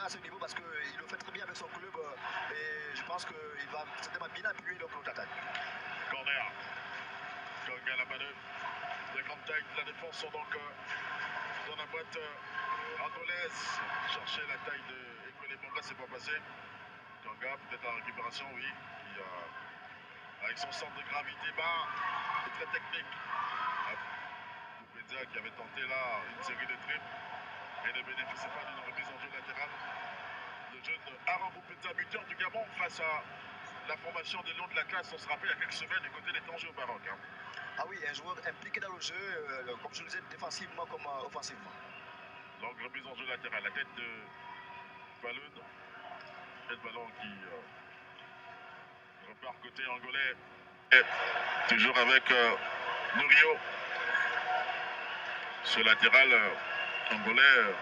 à ce niveau parce qu'il le fait très bien avec son club et je pense qu'il va certainement bien appuyer le club d'attaque. Corner. Kanga la manœuvre. Les grandes tailles de la défense sont donc dans la boîte angolaise. Chercher la taille de Ekwele Bonga, c'est pas passé. Kanga, peut-être en récupération, oui. Qui, avec son centre de gravité bas, est très technique. Boupedza qui avait tenté là une série de triples et ne bénéficiait pas d'une remise en jeu latérale. Le jeune Aaron Boupedza, buteur du Gabon, face à la formation des Lions de la classe, on se rappelle il y a quelques semaines du côté des Tanger au Maroc. Hein. Ah oui, un joueur impliqué dans le jeu, comme je le disais, défensivement comme offensivement. Donc remise en jeu latérale, la tête de Baloun. Et le ballon qui repart côté angolais. Et toujours avec Nurio. Ce latéral angolais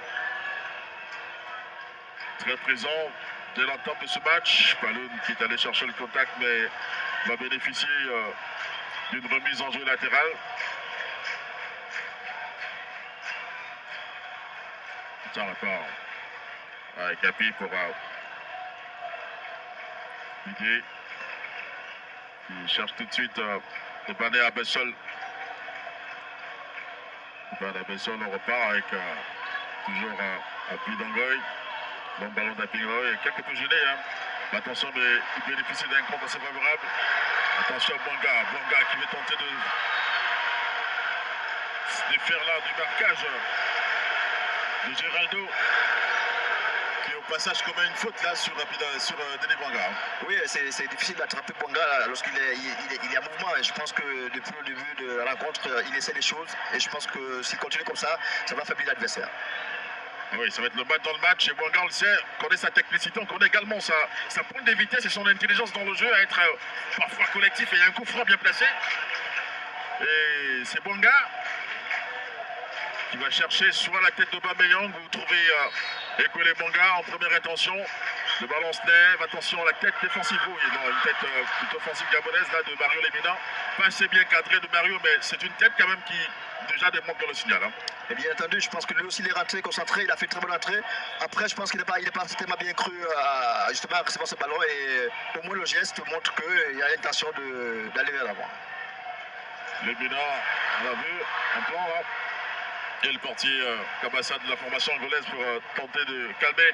très présent dès l'entame de ce match. Baloun qui est allé chercher le contact mais va bénéficier d'une remise en jeu latérale. Ça repart avec Capi pour Didier qui cherche tout de suite Bané à Bessol. Bané à Bessol, on repart avec toujours appui d'Angoy. Bon ballon d'Apingoy et quelque peu gêné. Hein. Mais attention, mais il bénéficie d'un compte assez favorable. Attention à Bonga. Bonga qui veut tenter de faire là du marquage de Geraldo. Qui au passage commet une faute là sur Denis Bonga. Oui, c'est difficile d'attraper Bonga lorsqu'il est en mouvement. Et je pense que depuis le début de la rencontre, il essaie des choses. Et je pense que s'il continue comme ça va affaiblir l'adversaire. Oui, ça va être le match dans le match. Et Bonga, on le sait, connaît sa technicité, on connaît également sa pointe de vitesse et son intelligence dans le jeu à être parfois collectif. Et il y a un coup franc bien placé. Et c'est Bonga qui va chercher soit la tête d'Aubameyang, vous trouvez Ekwele Bonga en première intention. Le ballon se lève, attention à la tête défensive, oui, non, une tête plutôt offensive gabonaise là de Mario Lemina. Pas assez bien cadré de Mario, mais c'est une tête quand même qui déjà démontre le signal. Hein. Et bien entendu, je pense que lui aussi il est rentré, concentré, il a fait une très bonne entrée. Après, je pense qu'il n'est pas tellement bien cru justement à recevoir ce ballon et au moins le geste montre qu'il a l'intention d'aller vers l'avant. Lemina, on l'a vu, un plan là. Et le portier Kabassa de la formation angolaise pour tenter de calmer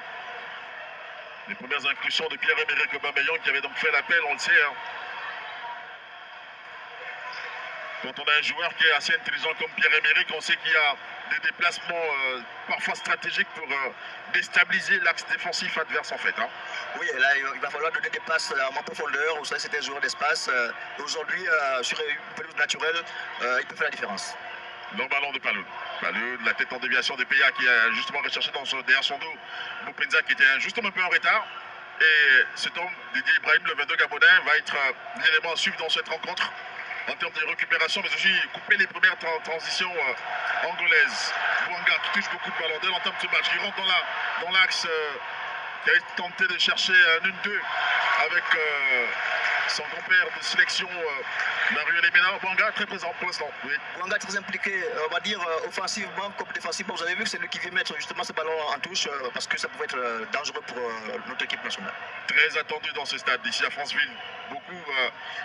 les premières incursions de Pierre-Emerick Aubameyang qui avait donc fait l'appel, on le sait. Hein. Quand on a un joueur qui est assez intelligent comme Pierre-Emerick, on sait qu'il y a des déplacements parfois stratégiques pour déstabiliser l'axe défensif adverse en fait. Hein. Oui, là il va falloir donner des passes en profondeur, vous savez c'était un joueur d'espace. Aujourd'hui, sur une pelouse naturelle, il peut faire la différence. Le ballon de Paloun. Paloun, la tête en déviation des PA qui a justement recherché derrière son dos Boupedza qui était justement un peu en retard. Et cet homme, Didier Ibrahim, le 22 Gabonais, va être l'élément à suivre dans cette rencontre en termes de récupération, mais aussi couper les premières transitions angolaises. Bouanga qui touche beaucoup de ballons dès l'entame de ce match. Il rentre dans l'axe qui a tenté de chercher un 1-2 avec son compère de sélection Mario Lemina. Bouanga très présent pour l'instant. Oui. Bouanga très impliqué, on va dire offensivement comme défensivement. Vous avez vu que c'est lui qui vient mettre justement ce ballon en touche parce que ça pouvait être dangereux pour notre équipe nationale. Très attendu dans ce stade d'ici à Franceville. Beaucoup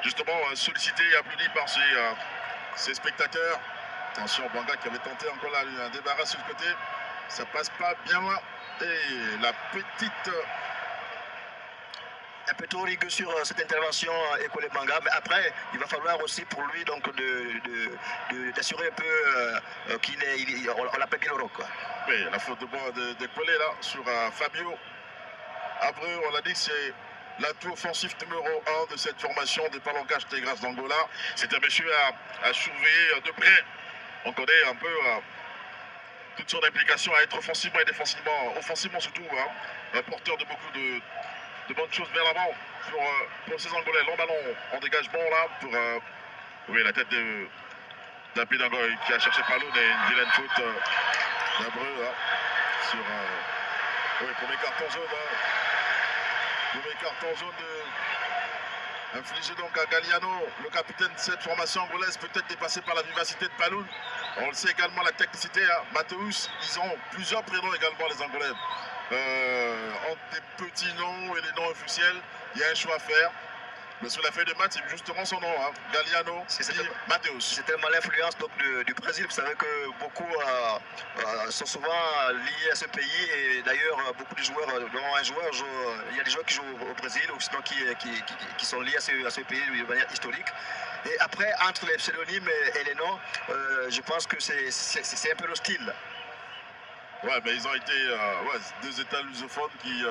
justement sollicité et applaudi par ses spectateurs. Attention, Bouanga qui avait tenté encore là un débarras sur le côté. Ça passe pas bien loin. Et la petite... un peu trop rigueux sur cette intervention Ekwele Bonga, mais après il va falloir aussi pour lui donc d'assurer un peu on l'appelle bien le rock. Oui, la faute d'Ekwele là sur Fabio Abreu, on a dit que c'est l'atout offensif numéro 1 de cette formation des Paloncas Tigres d'Angola. C'est un monsieur à surveiller de près. On connaît un peu toute son implication à être offensivement et défensivement, offensivement surtout, hein, un porteur de beaucoup de bonnes choses vers l'avant pour ces Angolais. Long ballon en dégagement là pour oui, la tête d'Api Dangoy qui a cherché Paloun et une vilaine faute d'Abreu sur oui, premier carton jaune. Premier carton jaune infligé donc à Galliano, le capitaine de cette formation angolaise, peut-être dépassé par la vivacité de Paloun. On le sait également, la technicité. Hein. Mathéus, ils ont plusieurs prénoms également, les Angolais. entre des petits noms et les noms officiels, il y a un choix à faire. Mais sur la feuille de match, c'est justement son nom, hein, Galliano et Mateus. C'est tellement l'influence du Brésil. Vous savez que beaucoup sont souvent liés à ce pays. Et d'ailleurs, beaucoup de joueurs, dont un joueur, il y a des joueurs qui jouent au Brésil ou sinon qui sont liés à ce pays de manière historique. Et après, entre les pseudonymes et les noms, je pense que c'est un peu le style. Ouais, mais ils ont été deux États lusophones qui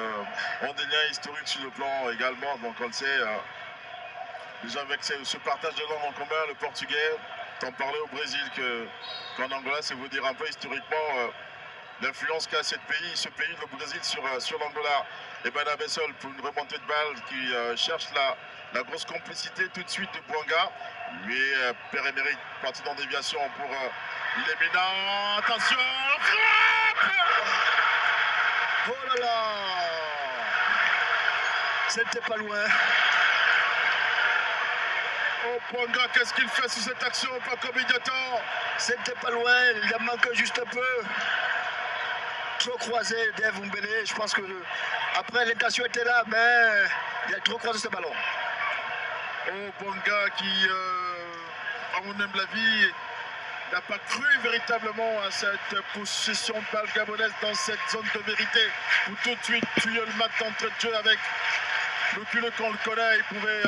ont des liens historiques sur le plan également. Donc on le sait, déjà avec ce partage de langue en commun, le portugais, t'en parlais au Brésil qu'en Angola, c'est vous dire un peu historiquement l'influence qu'a ce pays, le Brésil, sur l'Angola. Et Ben Abessol pour une remontée de balle qui cherche la grosse complicité tout de suite de Bouanga. Lui, père émérite, parti dans déviation pour Lemina. Attention, frappe! Oh là là! C'était pas loin. Oh, Bouanga, qu'est-ce qu'il fait sur cette action, Paco Bidiator? C'était pas loin, il a manqué juste un peu. Trop croisé, Dave Mbele. Je pense que après l'intention était là, mais il a trop croisé ce ballon. Oh, Bouanga qui, à mon humble avis, n'a pas cru véritablement à cette possession de balle gabonaise dans cette zone de vérité où tout de suite tuer le match d'entrée de jeu avec le culot qu'on le connaît. Il pouvait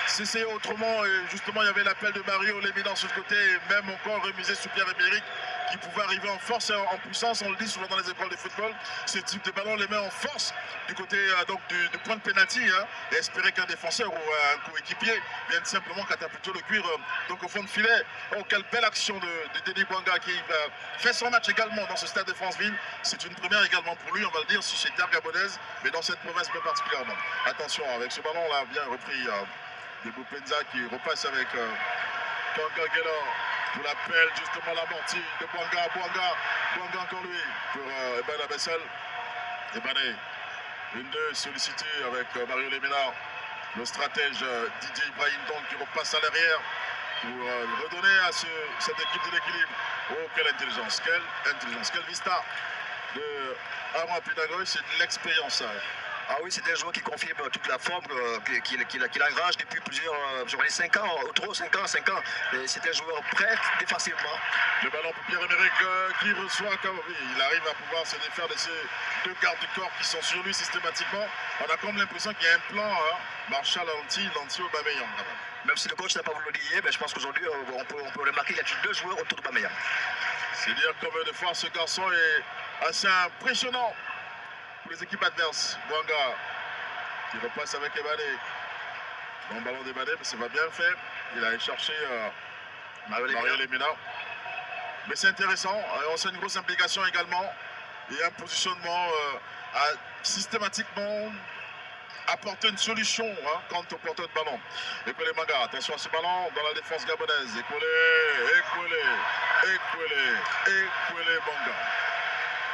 s'essayer autrement et justement il y avait l'appel de Mario Lemina sur le côté et même encore remisé sous Pierre-Emerick qui pouvait arriver en force et en puissance. On le dit souvent dans les écoles de football, ce type de ballon les met en force du côté donc du point de pénalty hein, et espérer qu'un défenseur ou un coéquipier vienne simplement catapulter le cuir donc au fond de filet. Oh, quelle belle action de Denis Bouanga qui fait son match également dans ce stade de Franceville. C'est une première également pour lui, on va le dire, sur cette terre gabonaise, mais dans cette province plus particulièrement. Attention, avec ce ballon là bien repris de Boupenza qui repasse avec Bouanga Guélor pour l'appel justement l'amorti de Bouanga. Bouanga encore lui pour Eben Abessel. Ebane, une de sollicité avec Mario Lemina, le stratège Didier Ibrahim donc qui repasse à l'arrière pour redonner à cette équipe de l'équilibre. Oh, quelle intelligence, quelle vista de Armand Pinagoy, c'est de l'expérience. Ah oui, c'est un joueur qui confirme toute la forme qu'il engrange depuis plusieurs, 5 ans, trop 5 ans. C'est un joueur prêt défensivement. Le ballon pour Pierre-Emerick qui reçoit, il arrive à pouvoir se défaire de ces deux gardes du corps qui sont sur lui systématiquement. On a comme l'impression qu'il y a un plan, hein, Marshall Lanty Aubameyang. Même si le coach n'a pas voulu le dire, mais je pense qu'aujourd'hui on peut remarquer qu'il y a deux joueurs autour d'Aubameyang. C'est dire combien de fois ce garçon est assez impressionnant pour les équipes adverses. Bouanga qui repasse avec Ebane. Bon ballon d'Ebane, mais ça va bien faire. Il a allé chercher Mario Lemina. Mais c'est intéressant. On sait une grosse implication également. Et un positionnement à systématiquement apporter une solution hein, quant au porteur de ballon. Écoulé Manga, attention à ce ballon dans la défense gabonaise. Écoulé Manga.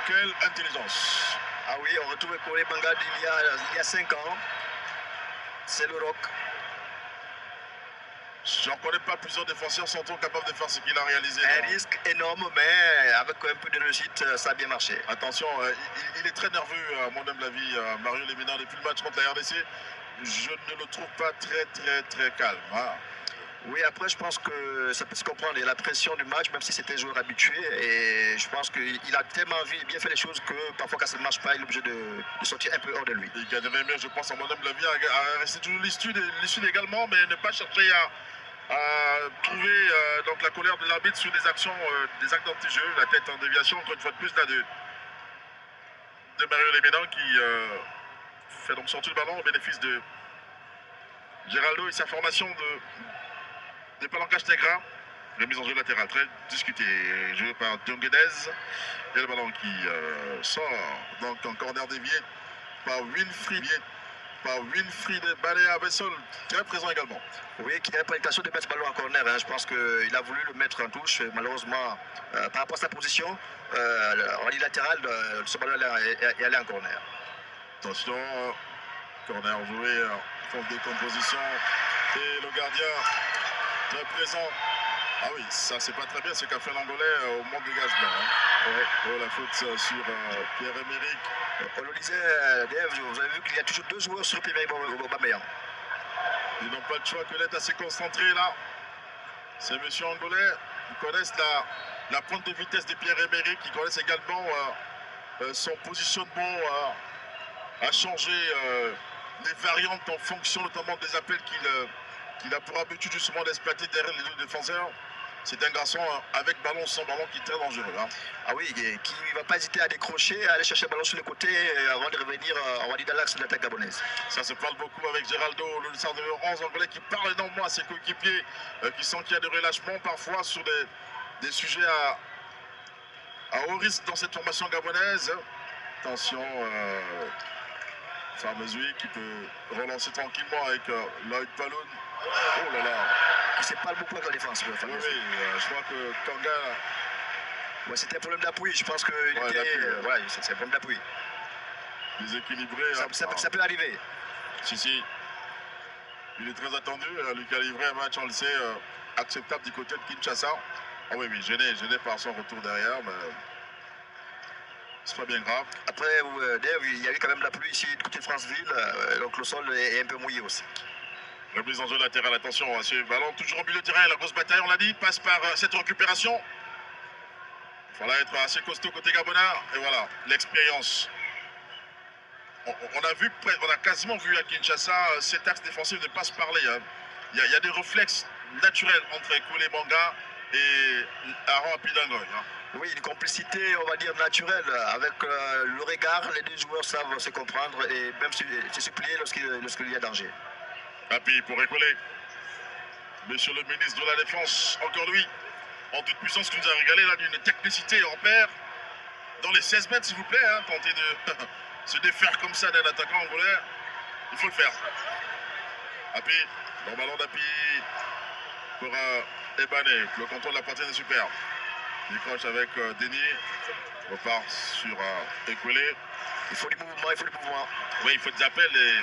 Quelle intelligence. Ah oui, on retrouve Écoulé Manga d'il y a 5 ans. C'est le rock. Je n'en connais pas plusieurs défenseurs centraux capables de faire ce qu'il a réalisé. Un risque énorme, mais avec un peu de réussite, ça a bien marché. Attention, il est très nerveux, à mon humble avis, Mario Lemina, depuis le match contre la RDC. Je ne le trouve pas très calme. Hein. Oui, après, je pense que ça peut se comprendre. Il y a la pression du match, même si c'était un joueur habitué. Et je pense qu'il a tellement envie et bien fait les choses que parfois, quand ça ne marche pas, il est obligé de sortir un peu hors de lui. Il gagnerait mieux, je pense, à mon humble avis, à rester toujours l'issue également, mais ne pas chercher à trouver donc la colère de l'arbitre sur des actions, des actes d'anti-jeu, la tête en déviation, encore une fois de plus, là, de Mario Lemina qui fait donc sortir le ballon au bénéfice de Geraldo et sa formation de Palanca Negra. Remise en jeu latérale, très discutée, joué par Dionguenez. Et le ballon qui sort donc en corner dévié par Wilfried Balé Abessol, très présent également. Oui, qui a l'intention de mettre le ballon en corner. Hein. Je pense qu'il a voulu le mettre en touche. Malheureusement, par rapport à sa position, en ligne latérale, ce ballon est allé en corner. Attention, corner joué en fond de décomposition. Et le gardien très présent Ah oui, ça c'est pas très bien ce qu'a fait l'Angolais au monde dégagement. Hein. Ouais. Oh, la faute sur Pierre-Emerick. On le disait, Dave, vous avez vu qu'il y a toujours deux joueurs sur Pierre-Emerick Aubameyang. Ils n'ont pas le choix que d'être assez concentrés là. Ces messieurs angolais, ils connaissent la pointe de vitesse de Pierre-Emerick, ils connaissent également son positionnement à changer les variantes en fonction notamment des appels qu'il a pour habitude justement d'exploiter derrière les deux défenseurs. C'est un garçon avec ballon, sans ballon qui est très dangereux. Hein. Ah oui, qui ne va pas hésiter à décrocher, à aller chercher le ballon sur le côté avant de revenir dans l'axe de l'attaque gabonaise. Ça se parle beaucoup avec Géraldo, le numéro 11 angolais, qui parle énormément à ses coéquipiers, qui sent qu'il y a des relâchements parfois sur des sujets à haut risque dans cette formation gabonaise. Attention, Farmezoui qui peut relancer tranquillement avec Lloyd Paloun. Oh là là! Qui se parle beaucoup avec la défense. Oui, je crois que Kanga. Ouais, c'était un problème d'appui, je pense que c'est un problème d'appui. Déséquilibré. Ça peut arriver. Si. Il est très attendu. Lui qui a livré un match, on le sait, acceptable du côté de Kinshasa. Ah oui, gêné par son retour derrière, mais c'est pas bien grave. Après, Dave, il y a eu quand même la pluie ici du côté de Franceville, donc le sol est un peu mouillé aussi. Remise en jeu latéral, attention à ce ballon, toujours au milieu de terrain, la grosse bataille, on l'a dit, passe par cette récupération. Il faudra être assez costaud côté Gabonais, et voilà, l'expérience. On a quasiment vu à Kinshasa cet axe défensif ne pas se parler. Hein. Il y a des réflexes naturels entre Koulé Manga et Aaron Apidangoy. Hein. Oui, une complicité, on va dire, naturelle. Avec le regard, les deux joueurs savent se comprendre et même se supplier lorsqu'il y a danger. Api pour écouler. Monsieur le ministre de la Défense, encore lui, en toute puissance, qui nous a régalé là d'une technicité en paire. Dans les 16 mètres, s'il vous plaît, hein, tenter de se défaire comme ça d'un attaquant angolais, il faut le faire. Api, bon ballon d'Api pour Ebané. Le contrôle de la poitrine est super. Il décroche avec Denis. Repart sur Ekwele. Il faut du mouvement, Oui, il faut des appels et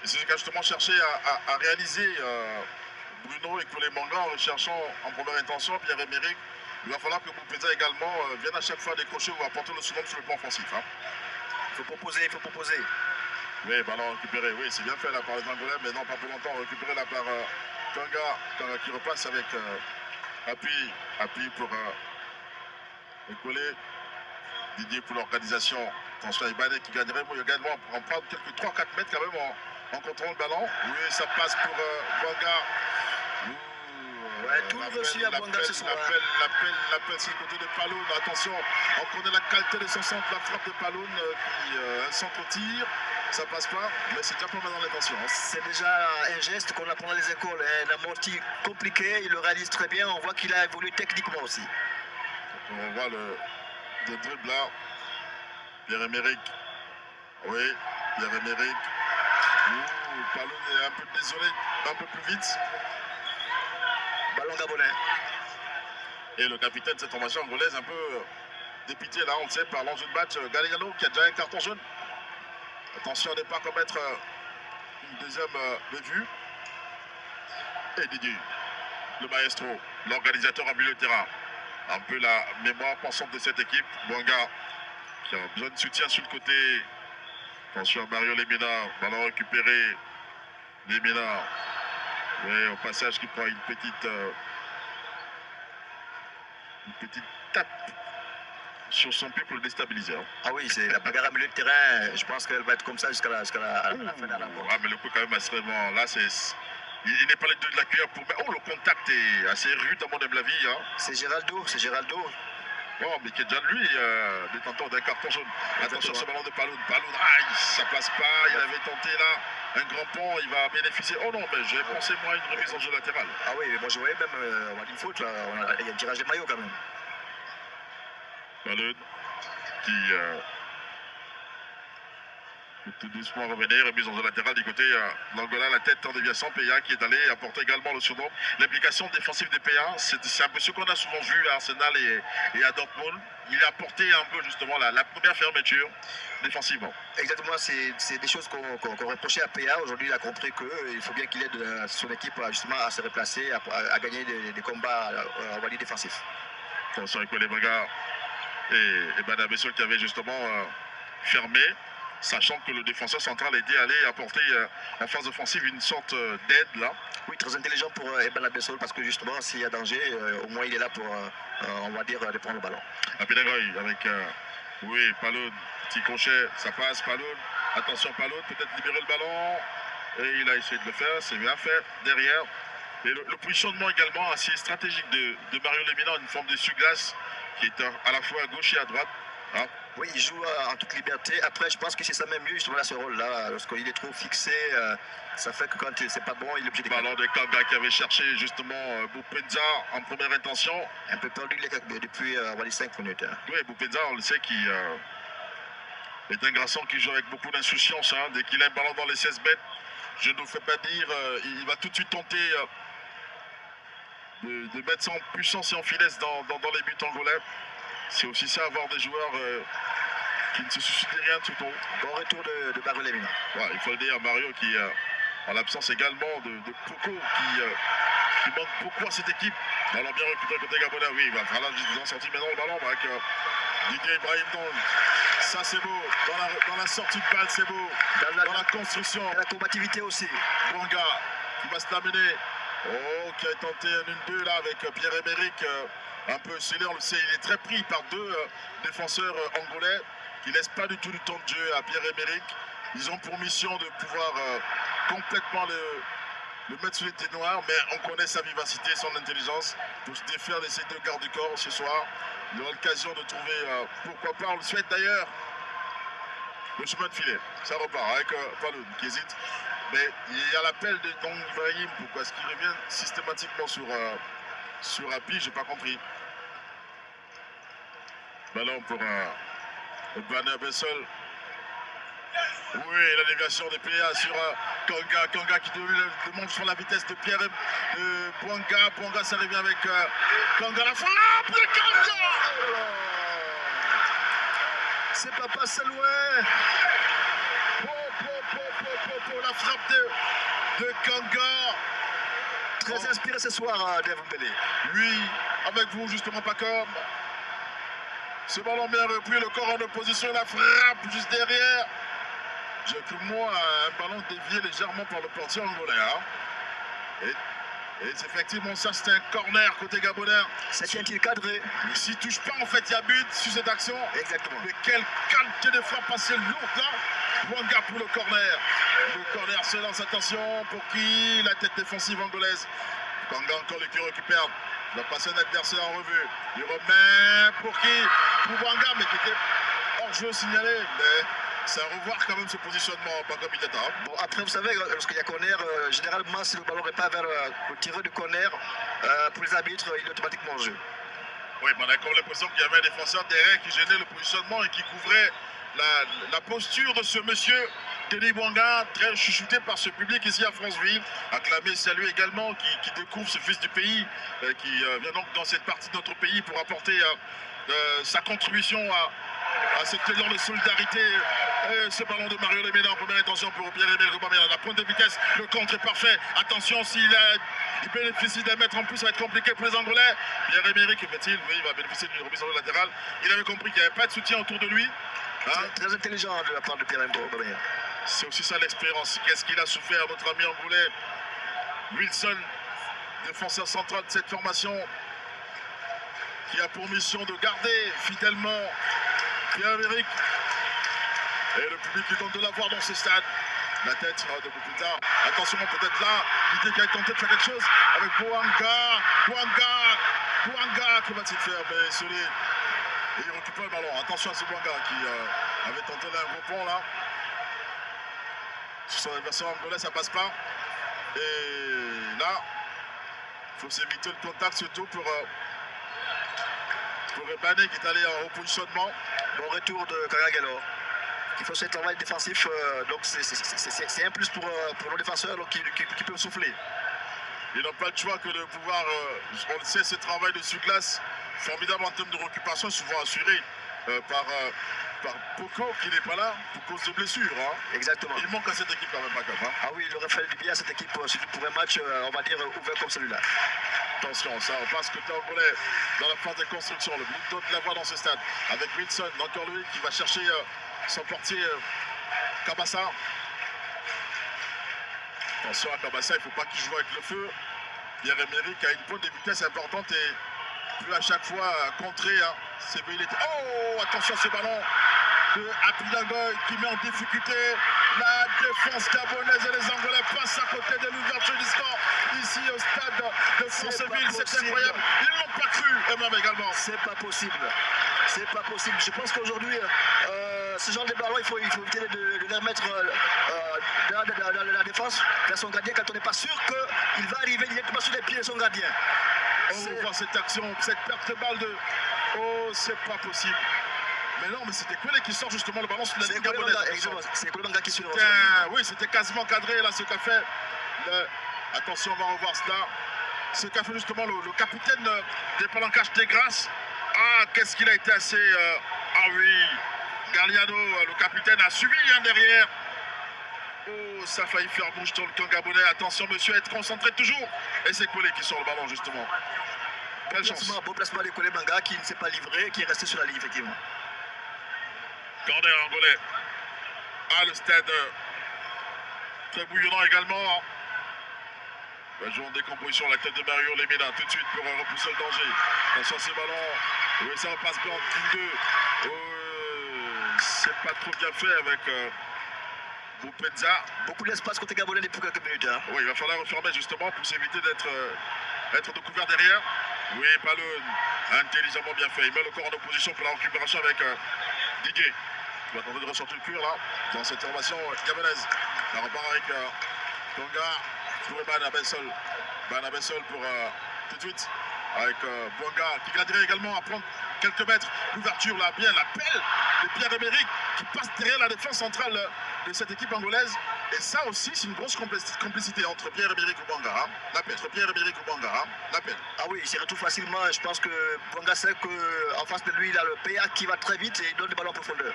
c'est ce qu'a justement cherché à réaliser Bruno Ekwele Manga en recherchant en première intention Pierre-Emerick. Il va falloir que Boupeza également vienne à chaque fois décrocher ou apporter le second sur le plan offensif. Hein. Il faut proposer. Oui, ballon récupéré. Oui, c'est bien fait là par les Angolais, mais non, pas pour longtemps. Récupéré là par Kanga qui repasse avec appui pour Ekwele. Didier pour l'organisation. Attention à Ibané qui gagnerait également en prendre quelques 3-4 mètres quand même en contrôlant le ballon. Oui, ça passe pour Banga. Ouais, tout le reçu à Banga ce soir. L'appel sur le côté de Paloun. Attention, on connaît la qualité de son centre, la frappe de Paloun qui un centre-tir. Ça passe pas, mais c'est déjà pas mal dans l'intention. Hein. C'est déjà un geste qu'on apprend dans les écoles. Un amorti compliqué, il le réalise très bien. On voit qu'il a évolué techniquement aussi. On voit le dribble là. Pierre-Emerick. Oui, Pierre-Emerick. Paloun est un peu désolé, un peu plus vite. Ballon gabonais. Et le capitaine de cette formation angolaise un peu dépité là, on le sait, par l'enjeu de match Galliano qui a déjà un carton jaune. Attention à ne pas commettre une deuxième revue. Et Didier, le maestro, l'organisateur en milieu de terrain. Un peu la mémoire pensante de cette équipe. Banga qui a besoin de soutien sur le côté. Attention à Mario Lemina, ballon récupéré. Lemina, oui, au passage qui prend une petite tape sur son pied pour le déstabiliser. Hein. Ah oui, c'est la bagarre à milieu de terrain. Je pense qu'elle va être comme ça jusqu'à la fin de la rencontre. Ah, mais le coup quand même extrêmement. Là, il n'est pas les deux de la cuillère pour. Oh, le contact est assez rude à mon avis. Hein. C'est Géraldo. Oh, mais qui est déjà lui, détenteur d'un carton jaune. Attention ce ballon de Paloun. Paloun, aïe, ça passe pas. Il avait tenté là un grand pont, il va bénéficier. Oh non, mais j'ai pensé moi à une remise en jeu latérale. Ah oui, mais moi je voyais même, on a dit une faute là. Il y a un tirage de maillot quand même. Paloun qui Tout doucement revenir, remise dans le latéral du côté d'Angola, la tête en déviation, PA qui est allé apporter également le surnom. L'implication défensive des PA, c'est un peu ce qu'on a souvent vu à Arsenal et à Dortmund. Il a apporté un peu justement la première fermeture défensivement. Exactement, c'est des choses qu'on reprochait à PA. Aujourd'hui, il a compris qu'il faut bien qu'il aide son équipe justement à se replacer, à gagner des combats on va dire, défensifs. Attention avec les Baga et Banabessol qui avait justement fermé, sachant que le défenseur central était allé apporter en phase offensive une sorte d'aide là. Oui, très intelligent pour Ebana Bessol parce que justement, s'il y a danger, au moins il est là pour, on va dire, de prendre le ballon. À Pédagoy avec, oui, Paloud, petit crochet, ça passe, Paloud. Attention, Paloud, peut-être libérer le ballon. Et il a essayé de le faire, c'est bien fait. Derrière, et le positionnement également assez stratégique de Mario Lemina, une forme de suglace qui est à la fois à gauche et à droite. Hein. Oui, il joue en toute liberté. Après, je pense que c'est ça même mieux justement à ce rôle-là. Lorsqu'il est trop fixé, ça fait que quand c'est pas bon, il est obligé de... Ballon de Kanga qui avait cherché justement Boupenza en première intention. Un peu perdu depuis 5 minutes. Hein. Oui, Boupenza, on le sait, qui est un garçon qui joue avec beaucoup d'insouciance. Hein. Dès qu'il a un ballon dans les 16 mètres, je ne vous fais pas dire, il va tout de suite tenter de mettre ça en puissance et en finesse dans les buts angolais. C'est aussi ça, avoir des joueurs qui ne se soucient de rien tout au long. Bon retour de Mario Lemina. Ouais, il faut le dire, Mario qui, en l'absence également de Poco, qui manque beaucoup à cette équipe. Ballon bien récupéré côté Gabonais, oui, il va falloir en sortir maintenant le ballon avec Didier Ibrahim Dong. Ça c'est beau, dans la sortie de balle c'est beau, dans la construction. Et la combativité aussi. Bouanga qui va se l'amener. Oh, qui a tenté un 1-2 là avec Pierre-Emerick. Un peu scellé, on le sait, il est très pris par deux défenseurs angolais qui ne laissent pas du tout du temps de jeu à Pierre-Emerick. Ils ont pour mission de pouvoir complètement le mettre sur les têtes noires, mais on connaît sa vivacité, son intelligence pour se défaire de ces deux gardes du corps ce soir. Il aura l'occasion de trouver, pourquoi pas, on le souhaite d'ailleurs, le chemin de filet. Ça repart avec Paloud qui hésite. Mais il y a l'appel de Dong Ibrahim, pourquoi est-ce qu'il revient systématiquement sur Api, j'ai pas compris. Ballon pour Banner Bessol. Oui, la déviation des PA sur Kanga. Kanga qui demande sur la vitesse de Pierre de Bouanga. Bouanga, ça revient avec Kanga. La frappe de Kanga. C'est pas passé loin. La frappe de Kanga. Très inspiré ce soir, Dave Mbele. Oui, avec vous justement, Pacom. Ce ballon bien repris, le corps en opposition, la frappe juste derrière. J'ai cru moi un ballon dévié légèrement par le portier angolais. Hein. Et effectivement, ça c'est un corner côté gabonais. C'est un tir cadré. S'il ne touche pas, en fait, il y a but sur cette action. Exactement. Mais quelle qualité de frappe assez lourde là. Bouanga pour le corner. Le corner se lance, attention, pour qui? La tête défensive angolaise. Kanga encore le qui récupère. Il va passer un adversaire en revue. Il remet pour qui? Pour Bouanga, mais qui était hors jeu signalé. Mais c'est à revoir quand même ce positionnement, pas comme il était. Bon, après, vous savez, lorsqu'il y a corner, généralement, si le ballon n'est pas vers le tireur du corner, pour les arbitres, il est automatiquement en jeu. Oui, mais on a comme l'impression qu'il y avait un défenseur derrière qui gênait le positionnement et qui couvrait la posture de ce monsieur Denis Bouanga, très chuchoté par ce public ici à Franceville, acclamé, salué également, qui découvre ce fils du pays, qui vient donc dans cette partie de notre pays pour apporter sa contribution à cet élan de solidarité. Ce ballon de Mario Lemina en première intention pour Pierre-Emerick Aubameyang. La pointe d'efficace, le contre est parfait. Attention, s'il bénéficie d'un mètre en plus, ça va être compliqué pour les Angolais. Pierre-Emerick, que fait-il? Oui, il va bénéficier d'une remise en jeu latérale. Il avait compris qu'il n'y avait pas de soutien autour de lui. Hein? Très intelligent de la part de Pierre-Emerick Aubameyang. C'est aussi ça l'expérience. Qu'est-ce qu'il a souffert, notre ami angolais Wilson, défenseur central de cette formation, qui a pour mission de garder fidèlement Pierre-Emerick. Et le public qui tente de l'avoir dans ce stade. La tête de Boupenza. Attention, peut-être là, l'idée qui a tenté de faire quelque chose avec Bouanga. Que va-t-il faire? Mais celui, et il récupère le ballon. Attention à ce Bouanga qui avait tenté un gros pont là. Sur son adversaire angolais, ça passe pas. Et là, il faut s'éviter le contact, surtout pour Ebane qui est allé en repositionnement. Bon retour de Kanga Gallo. Il faut ce travail défensif, donc c'est un plus pour nos défenseurs donc, qui peuvent souffler. Ils n'ont pas le choix que de pouvoir, on le sait, ce travail de sous-glace, formidable en termes de récupération, souvent assuré par Poco qui n'est pas là pour cause de blessure. Hein. Exactement. Il manque à cette équipe quand même, pas comme. Hein. Ah oui, il aurait fallu du bien à cette équipe, surtout pour un match, on va dire, ouvert comme celui-là. Attention, ça passe côté angolais dans la phase de construction. Le but de la voix dans ce stade avec Wilson, encore lui qui va chercher son portier Kabassa. Attention à Kabassa, il ne faut pas qu'il joue avec le feu. Pierre-Emerick a une pointe de vitesse importante et peut à chaque fois contrer ses velléités. Oh, attention à ce ballon de Apidangoy qui met en difficulté la défense gabonaise et les Angolais passent à côté de l'ouverture du score ici au stade de Franceville. C'est incroyable. Ils n'ont pas cru eux-mêmes également. C'est pas possible. C'est pas possible. Je pense qu'aujourd'hui, ce genre de ballon, il faut éviter de les remettre dans la défense vers son gardien quand on n'est pas sûr qu'il va arriver directement sur les pieds de son gardien. On voit cette action, cette perte de balle de... Oh, c'est pas possible. Mais non, mais c'était Kwele qui sort justement le ballon sur la ligne gabonaise. C'est Kwele Manga qui suit le Oui, c'était quasiment cadré là ce qu'a fait. Attention, on va revoir cela. Ce qu'a fait justement le capitaine des Palancaches des Grâces. Ah, qu'est-ce qu'il a été assez... Ah oui, Galliano, le capitaine, a suivi derrière. Oh, ça a failli faire bouge dans le camp gabonais. Attention, monsieur, être concentré toujours. Et c'est Kwele qui sort le ballon justement. Belle chance. Beau placement de Kwele Manga qui ne s'est pas livré, qui est resté sur la ligne effectivement. Corner angolais. Ah, le stade très bouillonnant également. Jouant en décomposition, la tête de Mario Lemina tout de suite pour repousser le danger. Attention à ce ballon. Oui, ça passe bien en 2. C'est pas trop bien fait avec Boupenza. Beaucoup d'espace côté gabonais depuis quelques minutes. Hein. Oui, il va falloir refermer justement pour s'éviter d'être découvert derrière. Oui, Palun, intelligemment bien fait. Il met le corps en opposition pour la récupération avec Didier. Il va tenter de ressortir le cuir là, dans cette formation gabonaise. Ça repart avec Tonga, pour Banabessol pour tout de suite. Avec Bonga qui gagnerait également à prendre quelques mètres. L'ouverture là, bien l'appel de Pierre-Emerick qui passe derrière la défense centrale de cette équipe angolaise. Et ça aussi, c'est une grosse complicité entre Pierre-Emerick et Bonga. Hein. L'appel, entre Pierre-Emerick et Bonga. Hein. L'appel. Ah oui, il s'y retrouve facilement. Je pense que Bonga sait qu'en face de lui, il a le PA qui va très vite et il donne des ballons en profondeur.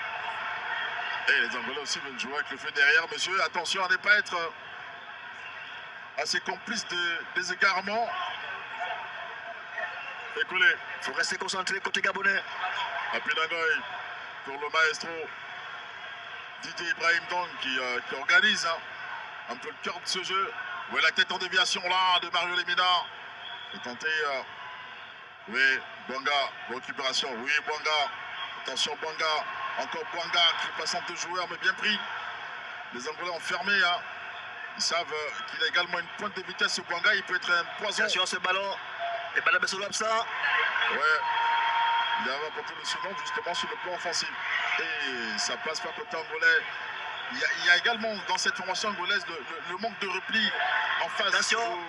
Et les Angolais aussi veulent jouer avec le feu derrière, monsieur. Attention à ne pas être assez complice des égarements. Écoulé. Il faut rester concentré côté gabonais. Apidangoy pour le maestro Didier Ibrahim Dong qui organise un peu le cœur de ce jeu. Oui, la tête en déviation là de Mario Lemina. Il tenté. Oui, Bonga, récupération. Oui, Bonga. Attention, Bonga. Encore Bonga qui passe entre deux joueurs, mais bien pris. Les Angolais ont fermé. Hein. Ils savent qu'il a également une pointe de vitesse. Ce Bonga, il peut être un poison. Attention à ce ballon. Et Banabessolo absent. Ouais. Il a apporté le second justement sur le plan offensif. Et ça passe pas côté angolais. Il y a également dans cette formation angolaise le manque de repli en face. Attention. Oh.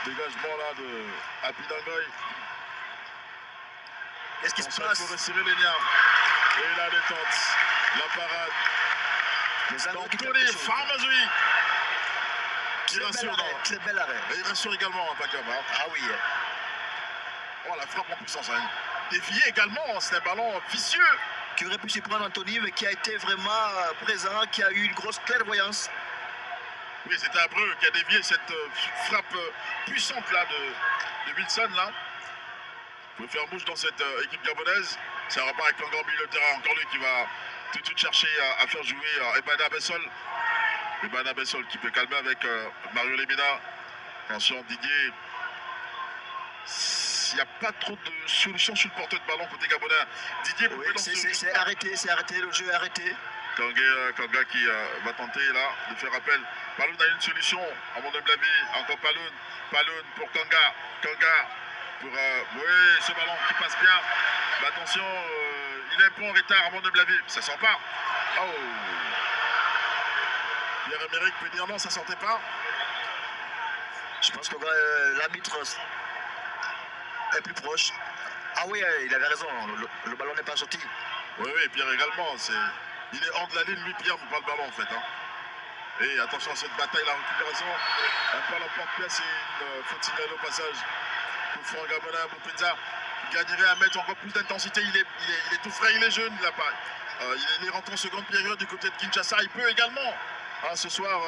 Dégagement là de Apidangoy. Qu'est-ce qui se passe? Pour resserrer les liens. Et la détente. La parade. Les Angolais qui Tony Farmazoui. Qui rassure. Très bel arrêt. Et il rassure également un Pakam. Hein. Ah oui. Oh, la frappe en puissance. Hein. Dévié également. C'est un ballon vicieux. Qui aurait pu s'y prendre Anthony, mais qui a été vraiment présent, qui a eu une grosse clairvoyance. Oui, c'était Abreu qui a dévié cette frappe puissante là de Wilson là. Il faut faire bouge dans cette équipe gabonaise. Ça repart avec un grand milieu de terrain. Encore lui qui va tout de suite chercher à faire jouer Ebana Bessol. Ebana Bessol qui peut calmer avec Mario Lemina. Attention Didier. Il n'y a pas trop de solutions sur le porteur de ballon côté gabonais. Didier, oui, c'est arrêté, le jeu est arrêté. Kanga qui va tenter là de faire appel. Palun a une solution, à mon humble avis. Encore Palun pour Kanga. Kanga pour oui, ce ballon qui passe bien. Mais attention, il est un peu en retard à mon humble avis. Ça sent pas. Oh. Pierre-Emerick peut dire non, ça sentait pas. Je pense que l'arbitre est plus proche. Ah oui, il avait raison, le ballon n'est pas sorti. Oui, oui, Pierre également. Il est hors de la ligne, lui, Pierre, mais pas le ballon en fait. Hein. Et attention à cette bataille, la récupération. Un peu à la porte-pièce et une faute signalée au passage. Coup franc Gabonais, Boupinza qui gagnerait à mettre encore plus d'intensité. Il est tout frais, il est jeune, il a pas. Il est rentré en seconde période du côté de Kinshasa. Il peut également, ce soir,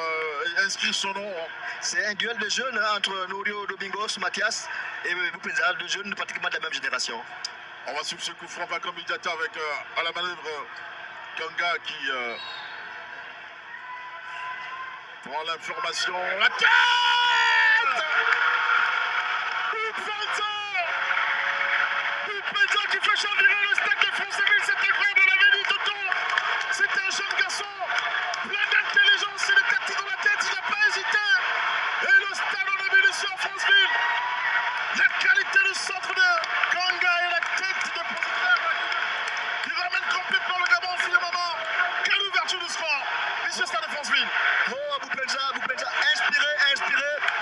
inscrire son nom. C'est un duel de jeunes entre Norio Domingos, Mathias et Boupinza, deux jeunes pratiquement de la même génération. On va suivre ce coup franc vainqueur immédiatement avec à la manœuvre Kanga qui prend l'information. La tête Boupinza qui fait chavirer le stade de France-Ville, c'est incroyable, on l'avait dit Toto. C'est un jeune garçon, plein d'intelligence, il est tactique dans la tête, il n'a pas hésité. Et le stade, on a vu ici en France-Ville. La qualité du centre de Kanga et la tête de Boupinza qui ramène complètement le Gabon finalement. Quelle ouverture du score ici au stade de France-Ville. Oh, Boupinza, inspiré,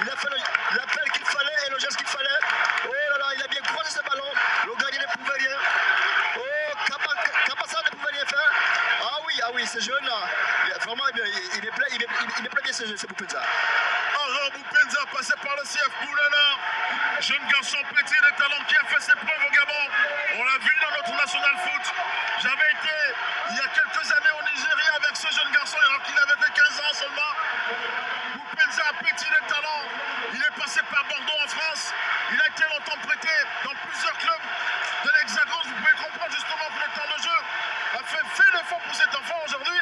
il a fait l'appel qu'il fallait et le geste qu'il fallait. Oh là là, il a bien croisé ce ballon, le gardien ne pouvait rien. Oh, Kapassa ne pouvait rien faire. Ah oui, ce jeune là, vraiment, il me plaît bien ce Boupinza. Aron Boupinza passé par le CF Boulana, jeune garçon petit de talent qui a fait ses preuves au Gabon. On l'a vu dans notre national foot. J'avais été il y a quelques années au Nigeria avec ce jeune garçon alors qu'il avait fait 15 ans seulement. Boupinza, petit de talent, il est passé par Bordeaux en France. Il a été longtemps prêté dans plusieurs clubs de l'Hexagone. Vous pouvez comprendre justement que le temps de jeu a fait l'effort pour cet enfant aujourd'hui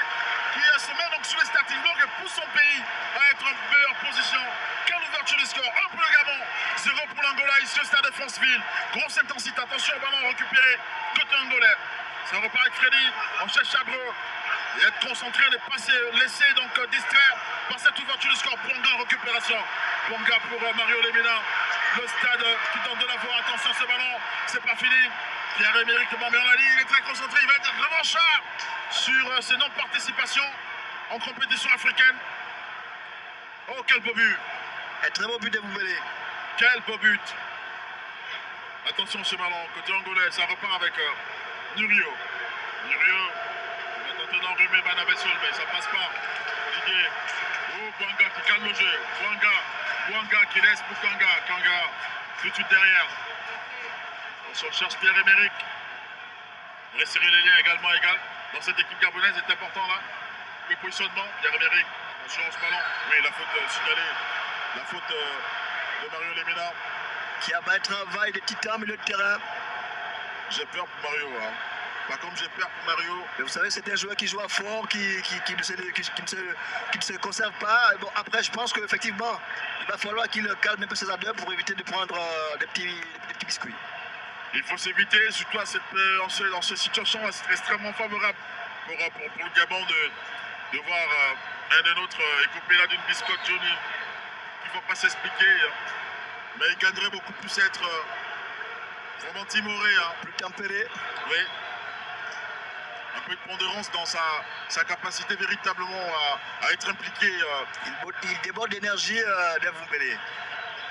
qui se met donc sur les starting blocks et pousse son pays à être en meilleure position. Quelle ouverture du score, 1 pour le Gabon, 0 pour l'Angola ici au stade de Franceville. Grosse intensité, attention au ballon récupéré côté angolais. Ça repart avec Freddy, on cherche Chabreux. Et être concentré, ne pas se laisser donc distraire par cette ouverture du score. Ponga en récupération. Ponga pour Mario Lemina. Le stade qui donne de la voix. Attention ce ballon, c'est pas fini. Pierre-Emerick Bamberlali, il est très concentré, il va être revanchard sur ses non-participations en compétition africaine. Oh, quel beau but! Un très beau but de Boubélé. Quel beau but! Attention ce ballon, côté angolais, ça repart avec Nurio. Nurio, il va tenter d'enrhumer Banabessol, mais ça passe pas. Didier. Oh, Bouanga qui calme le jeu. Bouanga qui laisse pour Kanga. Kanga, tout de suite derrière. On cherche Pierre-Emerick. Resserrer les liens également égal. Dans cette équipe gabonaise, c'est important là. Le positionnement, Pierre-Emerick. Attention ce ballon. Oui, la faute signalée. La faute de Mario Lemina. Qui a un travail de titan au milieu de terrain. J'ai peur pour Mario. Hein. Pas comme j'ai peur pour Mario. Mais vous savez, c'est un joueur qui joue à fond, qui ne se conserve pas. Et bon, après, je pense qu'effectivement, il va falloir qu'il calme un peu ses ardeurs pour éviter de prendre des petits biscuits. Il faut s'éviter, surtout dans cette situation, c'est extrêmement favorable pour le Gabon de voir un de notre écopé là d'une biscotte jaune qui ne va pas s'expliquer. Mais il gagnerait beaucoup plus être vraiment timoré. Hein. Plus tempéré. Oui. Un peu de pondérance dans sa capacité véritablement à être impliqué. Il déborde d'énergie d'Evoumbélé.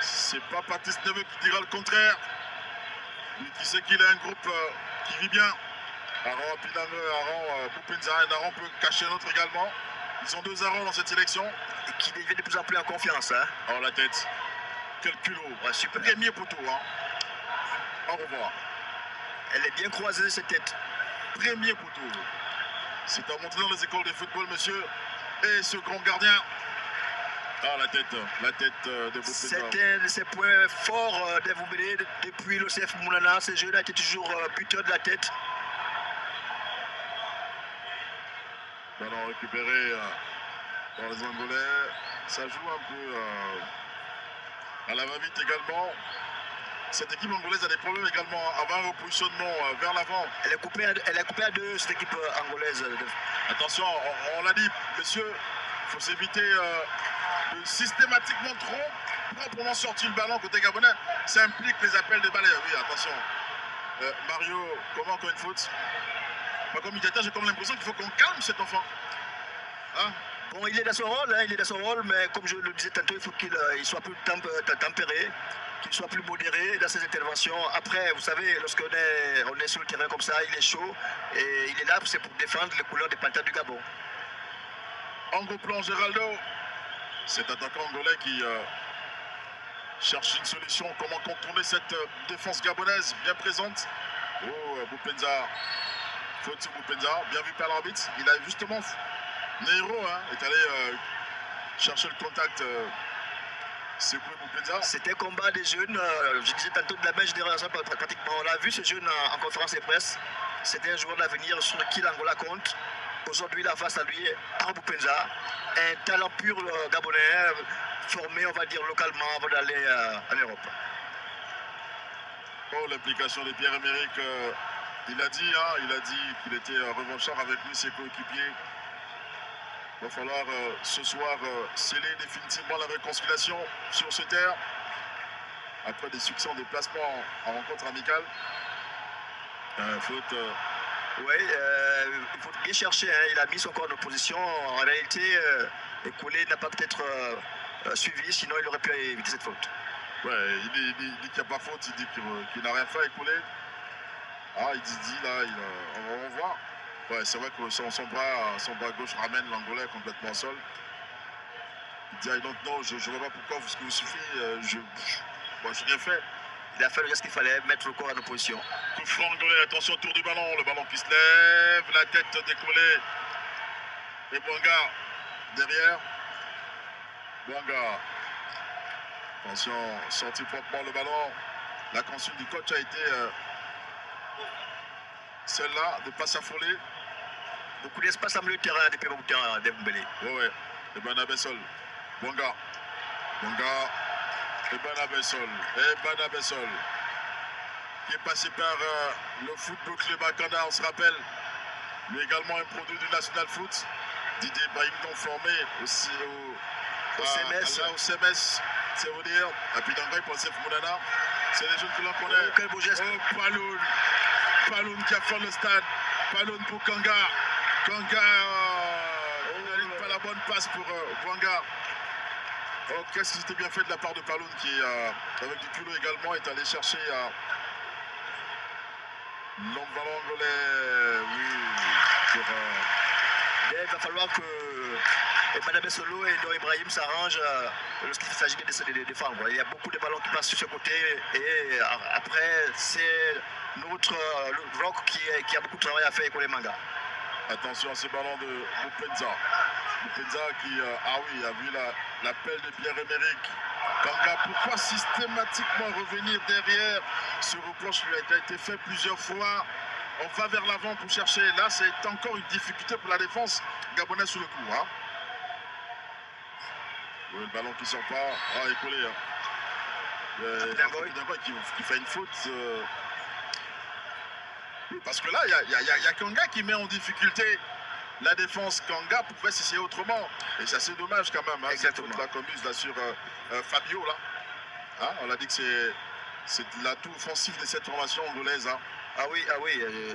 C'est pas Patrice Neveu qui dira le contraire. Lui qui sait qu'il a un groupe qui vit bien. Aron Piname, Aron Boupinza et Aron peut cacher l'autre également. Ils ont 2 Aron dans cette sélection. Et qui devient de plus en plus en confiance. Hein. Oh la tête. Quel culot. Ouais, super. Premier poteau. Hein. Au revoir. Elle est bien croisée cette tête. Premier poteau. C'est à montrer dans les écoles de football, monsieur. Et ce grand gardien. Ah, la tête de Boupinza. C'est un de ses points forts d'Evoumbélé depuis le CF Moulana. Ce jeu-là était toujours buteur de la tête. Ballon récupéré par les Angolais. Ça joue un peu à la va-vite également. Cette équipe angolaise a des problèmes également à avoir un positionnement vers l'avant. Elle est coupée à 2, cette équipe angolaise. Attention, on l'a dit, messieurs, il faut s'éviter de systématiquement trop proprement sortir le ballon côté gabonais. Ça implique les appels de balai. Oui, attention. Mario, comment encore une faute? Pas comme médiateur, j'ai comme l'impression qu'il faut qu'on calme cet enfant. Hein? Bon, il est dans son rôle, mais comme je le disais tantôt, il faut qu'il soit plus tempéré, qu'il soit plus modéré dans ses interventions. Après, vous savez, lorsqu'on est sur le terrain comme ça, il est chaud et il est là, c'est pour défendre les couleurs des Panthères du Gabon. En gros plan, Géraldo, cet attaquant angolais qui cherche une solution, comment contourner cette défense gabonaise bien présente. Oh, Boupenza, faute sur Boupenza, bien vu par l'arbitre. Il a justement, Nero est allé chercher le contact. Secoué Boupenza. C'était un combat des jeunes, je disais tantôt de la même génération pratiquement. On a vu ce jeune en conférence de presse. C'était un joueur d'avenir sur qui l'Angola compte. Aujourd'hui, il a face à lui Boupenza, un talent pur gabonais, formé, on va dire, localement avant d'aller en Europe. Oh, l'implication de Pierre-Emerick, il a dit qu'il était revanchard avec lui, ses coéquipiers. Il va falloir ce soir sceller définitivement la réconciliation sur ce terre. Après des succès en déplacement en rencontre amicale. Faute. Oui, il faut bien chercher. Hein. Il a mis son corps en opposition. En réalité, Écoulé n'a pas peut-être suivi, sinon il aurait pu éviter cette faute. Ouais, il dit qu'il n'y a pas faute, il dit qu'il n'a rien fait à Écoulé. Ah, il dit là, on va voir. Ouais, c'est vrai que son bras gauche ramène l'Angolais complètement au sol. Il dit, I don't know, je ne vois pas pourquoi, parce qu'il vous suffit, je n'ai rien fait. Il a fait le geste qu'il fallait, mettre le corps en opposition. Coup franc angolais, attention autour du ballon, le ballon qui se lève, la tête décollée. Et Bouanga derrière. Bouanga. Attention, sorti proprement le ballon. La consigne du coach a été celle-là, de ne pas s'affoler. Beaucoup d'espace à milieu de terrain depuis beaucoup de terrain d'Embélé. Oui. Et Ben Abessol. Bouanga. Bouanga. Et Ben Abessol. Qui est passé par le Football Club Akanda, on se rappelle. Lui également un produit du National Foot. Didier Brahim, donc formé aussi au CMS, c'est vous dire. Et puis dans le pour Sef Mounana, c'est des jeunes que l'on connaît. Oh, quel beau geste. Oh, Paloun qui a fait le stade. Paloun pour Kanga. Kanga, il n'a pas la bonne passe pour Bouanga. Oh, qu'est-ce qui c'était bien fait de la part de Paloun qui, avec du culot également, est allé chercher long ballon angolais. Oui, il va falloir que Madame Solo et Noé Ibrahim s'arrangent lorsqu'il s'agit de défendre. Il y a beaucoup de ballons qui passent sur ce côté et après c'est notre Rock qui a beaucoup de travail à faire pour les mangas. Attention à ce ballon de Boupenza. Boupenza qui a vu l'appel de Pierre-Emerick. Kanga, pourquoi systématiquement revenir derrière? Ce reproche lui a été fait plusieurs fois. On va vers l'avant pour chercher. Là, c'est encore une difficulté pour la défense gabonaise sous le coup. Hein. Oui, le ballon qui ne sort pas. Ah, écoulé. Qui fait une faute. Parce que là, il y a Kanga qui met en difficulté la défense. Kanga pouvait s'essayer autrement. Et c'est assez dommage quand même. Hein, cette faute-là qu'on use là, sur Fabio. Là. Hein, on a dit que c'est l'atout offensif de cette formation angolaise. Hein. Ah oui,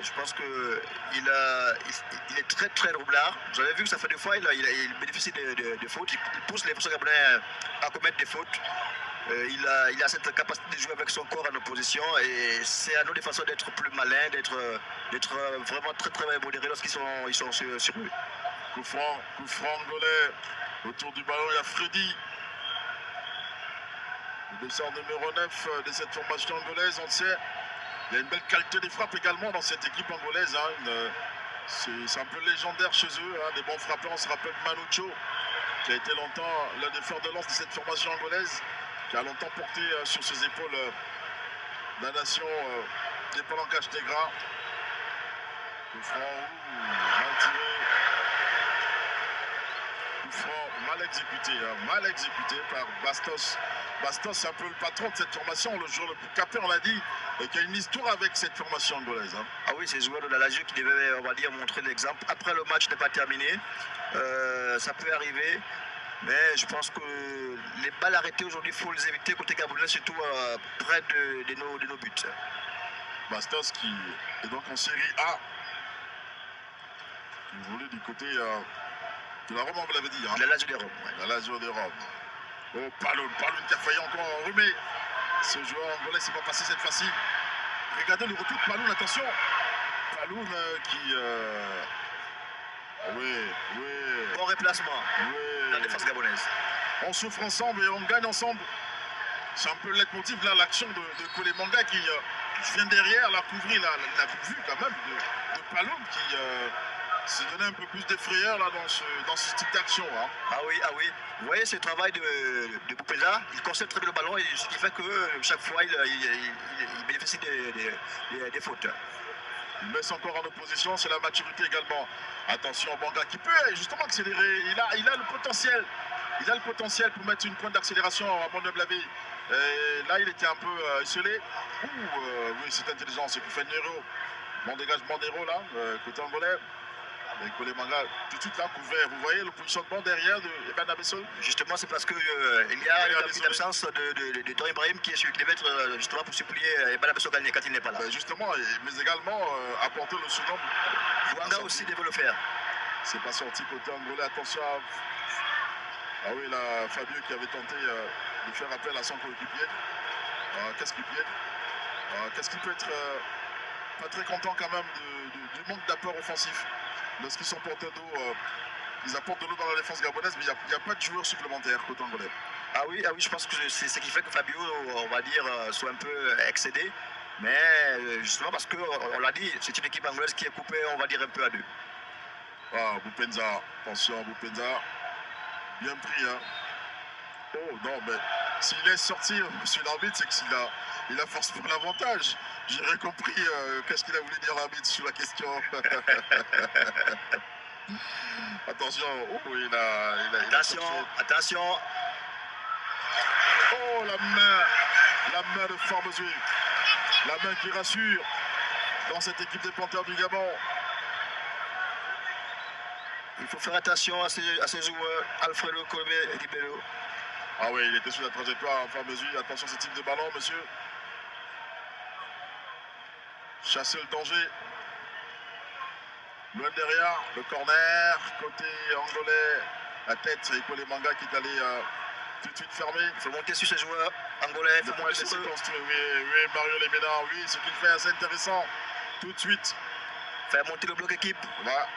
je pense qu'il est très très roublard. Vous avez vu que ça fait des fois, il bénéficie de fautes. Il pousse les forces gabonaise à commettre des fautes. Il a cette capacité de jouer avec son corps en opposition et c'est à nos défenseurs d'être plus malins, d'être vraiment très très modérés lorsqu'ils sont sur lui. Coup franc angolais. Autour du ballon, il y a Freddy. Le défenseur numéro 9 de cette formation angolaise, on le sait. Il y a une belle qualité des frappes également dans cette équipe angolaise. Hein. C'est un peu légendaire chez eux. Hein. Des bons frappeurs, on se rappelle Manucho, qui a été longtemps l'un des fers de lance de cette formation angolaise, qui a longtemps porté sur ses épaules la nation des Palancas Negra. Le franc, mal tiré. Le franc mal exécuté par Bastos. Bastos, c'est un peu le patron de cette formation, le joueur le plus capé, on l'a dit, et qui a une histoire avec cette formation angolaise. Hein. Ah oui, c'est le joueur de la Lazio qui devait, on va dire, montrer l'exemple. Après, le match n'est pas terminé. Ça peut arriver. Mais je pense que les balles arrêtées aujourd'hui, il faut les éviter côté gabonais, surtout près de nos buts. Bastos qui est donc en série A. Qui voulait du côté de la Rome, on vous l'avait dit. Hein. La Lazio de Rome. Ouais. La Lazio de Rome. Oh, Paloun qui a failli encore enrhumer. Ce joueur angolais, c'est pas passé cette fois-ci. Regardez le retour de Paloun, attention. Paloun qui... Oui. Bon replacement Oui. dans la défense gabonaise. On souffre ensemble et on gagne ensemble. C'est un peu le leitmotiv là, l'action de Kolemanga qui vient derrière, la couvrir, la vue quand même de Paloun qui s'est donné un peu plus de frayeur là, dans ce type d'action. Hein. Ah oui. Vous voyez ce travail de Boupeza, il conserve très bien le ballon et ce qui fait que chaque fois il bénéficie des fautes. Il met encore en opposition, c'est la maturité également. Attention, Banga qui peut justement accélérer, il a le potentiel. Il a le potentiel pour mettre une pointe d'accélération à mon humble avis. Et là, il était un peu isolé. Oui, c'est intelligent, c'est qu'il fait Nero. Bon dégagement d'Héros là, côté angolais. Et Kolemanga, tout de suite là, couvert. Vous voyez le positionnement derrière de Eban Abesso. Justement, c'est parce qu'il y a une petite absence de Dor Ibrahim qui est sur le kilomètre justement pour supplier Eban Abesso gagner quand il n'est pas là. Justement, mais également apporter le surnom. Bouanga aussi devait le faire. C'est pas sorti côté angolais, attention à... Ah oui, là, Fabio qui avait tenté de faire appel à son coéquipier. Qu'est-ce qu'il peut être pas très content quand même du manque d'apport offensif. Lorsqu'ils sont porteurs d'eau, ils apportent de l'eau dans la défense gabonaise, mais il n'y a pas de joueurs supplémentaires côté angolais. Ah oui, je pense que c'est ce qui fait que Fabio, on va dire, soit un peu excédé. Mais justement parce qu'on l'a dit, c'est une équipe anglaise qui est coupée, on va dire, un peu à deux. Ah, Boupenza, attention Boupenza. Bien pris, hein. Oh non, mais s'il laisse sortir monsieur l'arbitre, c'est qu'il a force pour l'avantage. J'aurais compris qu'est-ce qu'il a voulu dire l'arbitre sur la question. Attention, oh, il a attention. Oh, la main de Formosui. La main qui rassure dans cette équipe des Panthères du Gabon. Il faut faire attention à ces joueurs, Alfredo Colomé et Libello. Ah oui, il était sur la trajectoire en mesure. Attention à ce type de ballon, monsieur. Chasser le danger. Loin derrière, le corner, côté angolais, la tête et Kolemanga qui est allé tout de suite fermer. Il faut monter sur ces joueurs angolais, il faut monter sur eux. Oui, Mario Lemena, oui, ce qu'il fait assez intéressant. Tout de suite. Faire monter le bloc équipe. Voilà.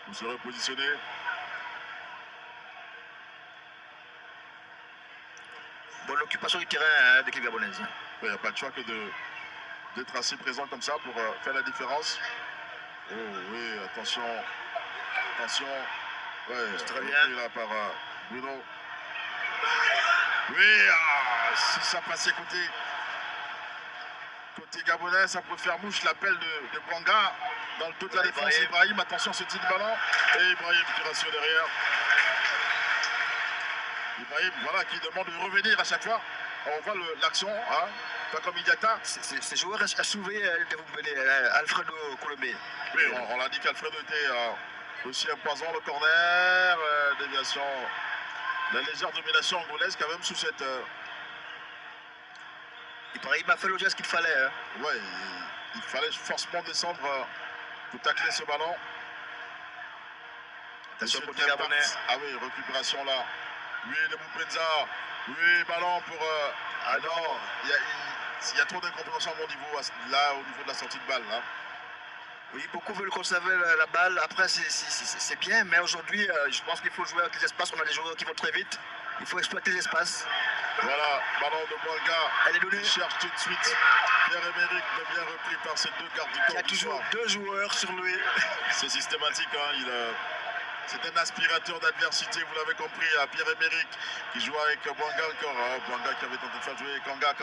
Vous serez positionné. Bonne occupation du terrain d'équipe gabonaise. Il n'y a pas de choix que d'être assez présent comme ça pour faire la différence. Oh oui, attention. Ouais, c'est très bien. Là par Bruno. Oui, si ça passait côté gabonais, ça peut faire mouche. L'appel de Bouanga dans le dos de la défense. Ibrahim, attention ce petit ballon. Et Ibrahim qui rassure derrière. Ibrahim, voilà, qui demande de revenir à chaque fois. On voit l'action, hein, pas comme Idiata. Ces joueurs a sauvé Alfredo Colomé. Oui, on l'a dit qu'Alfredo était aussi un poison, le corner, déviation. La légère domination angolaise quand même sous cette... Ibrahim a fait le geste qu'il fallait. Hein. Oui, il fallait forcément descendre pour tacler ce ballon. Attention côté gabonais. Ah oui, récupération là. Oui, de Boupenza. Oui, ballon pour... Ah non, il y a trop d'incompréhension à mon niveau, là, au niveau de la sortie de balle. Là. Oui, beaucoup veulent conserver la balle. Après, c'est bien, mais aujourd'hui, je pense qu'il faut jouer avec les espaces. On a des joueurs qui vont très vite. Il faut exploiter les espaces. Voilà, ballon de Bouanga. Elle est donnée. Il cherche tout de suite. Pierre-Emerick, bien repris par ces deux gardes du corps. Il y a toujours deux joueurs sur lui. C'est systématique, hein. C'est un aspirateur d'adversité, vous l'avez compris, à Pierre-Emerick qui joue avec Bouanga encore. Hein. Bouanga qui avait tenté de faire jouer Kanga.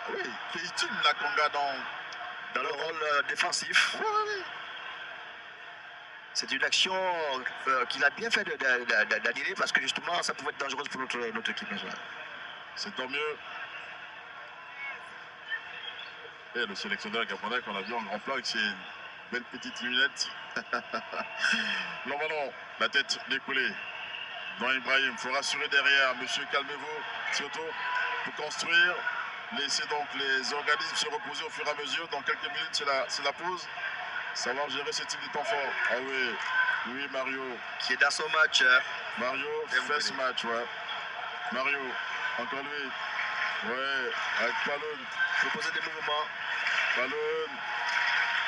Oui, qui est utile la Kanga dans le rôle défensif. Oui. C'est une action qu'il a bien fait d'annuler parce que justement ça pouvait être dangereux pour notre équipe nationale. C'est tant mieux. Et le sélectionneur gabonais qu'on a vu en grand plan avec ses belles petites lunettes. Non, la tête décollée. Dans Ibrahim, il faut rassurer derrière. Monsieur, calmez-vous. Surtout pour construire. Laissez donc les organismes se reposer au fur et à mesure. Dans quelques minutes, c'est la pause. Savoir gérer ce type de temps fort. Ah oui, Mario. Qui est dans son match. Mario fait ce match, ouais. Mario, encore lui. Ouais, avec Palone. Proposer des mouvements. Palone.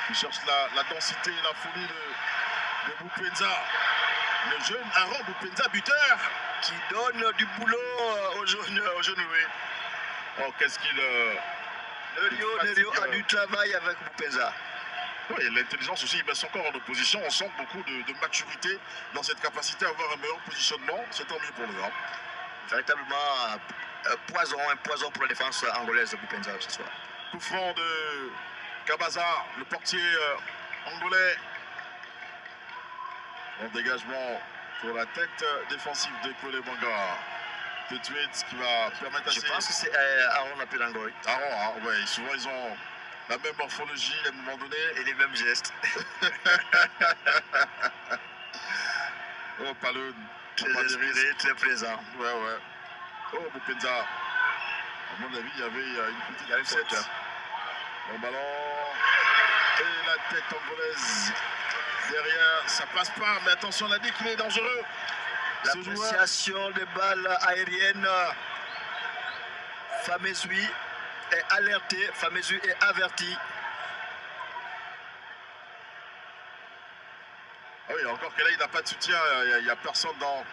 Il cherche la densité, la folie de Boupenza. Le jeune Aaron Boupenza, buteur. Qui donne du boulot aux jeunes oui. Oh, qu'est-ce qu'il... Nerio a du travail avec Boupenza. Oui, l'intelligence aussi, il met son corps en opposition. On sent beaucoup de maturité dans cette capacité à avoir un meilleur positionnement. C'est tant mieux pour le Nord. Véritablement un poison pour la défense angolaise de Boupenza ce soir. Coup franc de Kabaza, le portier angolais. Bon dégagement pour la tête défensive de Kole Banga. Tout de suite, ce qui va permettre à... Je pense que c'est Aaron Apelangoy. Aaron, hein, ouais, souvent ils ont la même morphologie à un moment donné. Et les mêmes gestes. Oh, Palone. Très inspiré, très présent. Ouais, ouais. Oh, Boupenza. À mon avis, il y avait une petite faute. Bon ballon. Et la tête angolaise. Derrière, ça passe pas, mais attention, on a dit qu'il est dangereux. L'appréciation des balles aériennes. Famezui est alerté, Famezui est averti. Ah oui, encore que là, il n'a pas de soutien, il n'y a personne dans...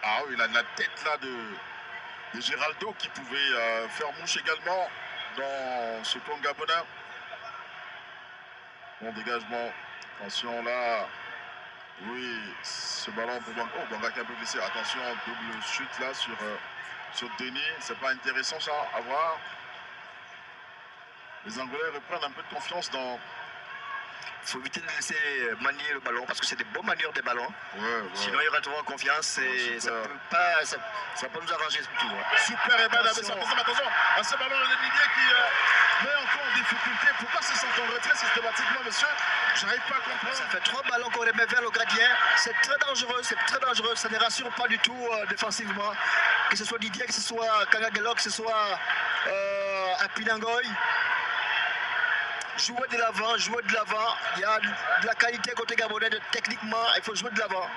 Ah oui, il a la tête là de Géraldo qui pouvait faire mouche également dans ce camp gabonais. Bon dégagement, attention là. Oui, ce ballon pour Banga. Oh, Banga qui a un peu blessé. Attention, double chute là sur Denis. C'est pas intéressant ça à voir. Les Angolais reprennent un peu de confiance dans... Il faut éviter de laisser manier le ballon parce que c'est des bons manieurs des ballons. Ouais. Sinon, ils rentreront en confiance et ça va pas nous arranger du tout. Ouais. Super et attention à ce ballon de Didier qui met encore en difficulté. Pourquoi se sont en retrait systématiquement, monsieur? J'arrive pas à comprendre. Ça fait 3 ballons qu'on remet vers le gardien. C'est très dangereux. Ça ne rassure pas du tout défensivement. Que ce soit Didier, que ce soit Kangagelo, que ce soit Apelangoy. Jouer de l'avant. Il y a de la qualité côté gabonais, techniquement, il faut jouer de l'avant.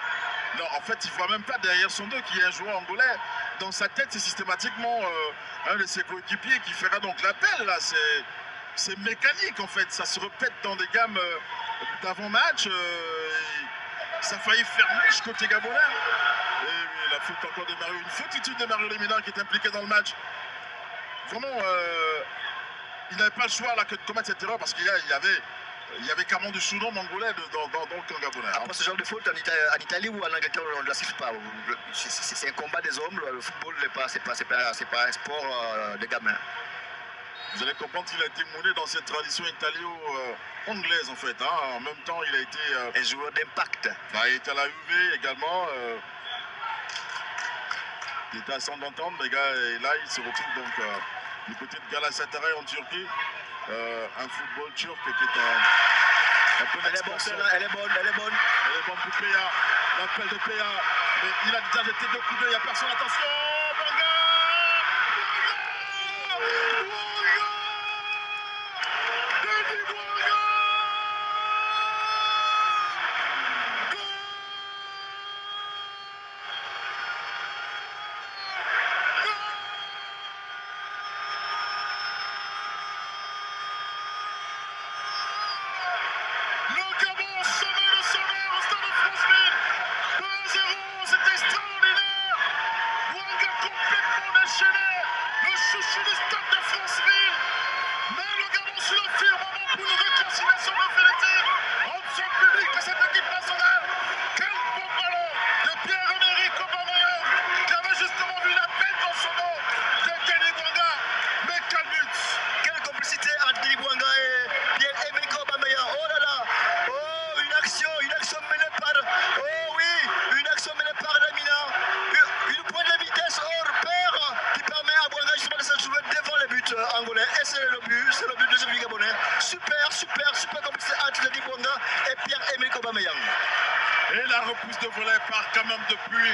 Non, en fait, il ne voit même pas derrière son dos qu'il y a un joueur angolais. Dans sa tête, c'est systématiquement un de ses coéquipiers qui fera donc l'appel. Là, c'est mécanique, en fait. Ça se répète dans des gammes d'avant-match. Ça a failli faire mouche côté gabonais. Et oui, la faute encore de Mario. Une fautitude de Mario Lemina qui est impliqué dans le match. Vraiment... il n'avait pas le choix là que de commettre cette erreur parce qu'il y avait carrément du sous-nom angolais dans le camp gabonais. Après ce genre de faute, en Italie ou en Angleterre, on ne l'assiste pas. C'est un combat des hommes. Le football, c'est pas un sport de gamins. Vous allez comprendre qu'il a été mouné dans cette tradition italo-anglaise en fait. Hein. En même temps, il a été... un joueur d'impact. Bah, il était à la UV également. Il était à sans d'entendre, mais gars, et là, il se retrouve donc... du côté de Galatasaray en Turquie, un football turc qui est un peu d'expansion. Elle est bonne. Elle est bonne pour Péa, l'appel de Péa, mais il a déjà jeté 2 coups d'œil, il n'y a personne, attention, Banga! Denis Bouanga! Angolais et c'est le but de ce but gabonais. Super complicité entre Denis Bouanga et Pierre-Emerick Aubameyang. Et la repousse de volet part quand même depuis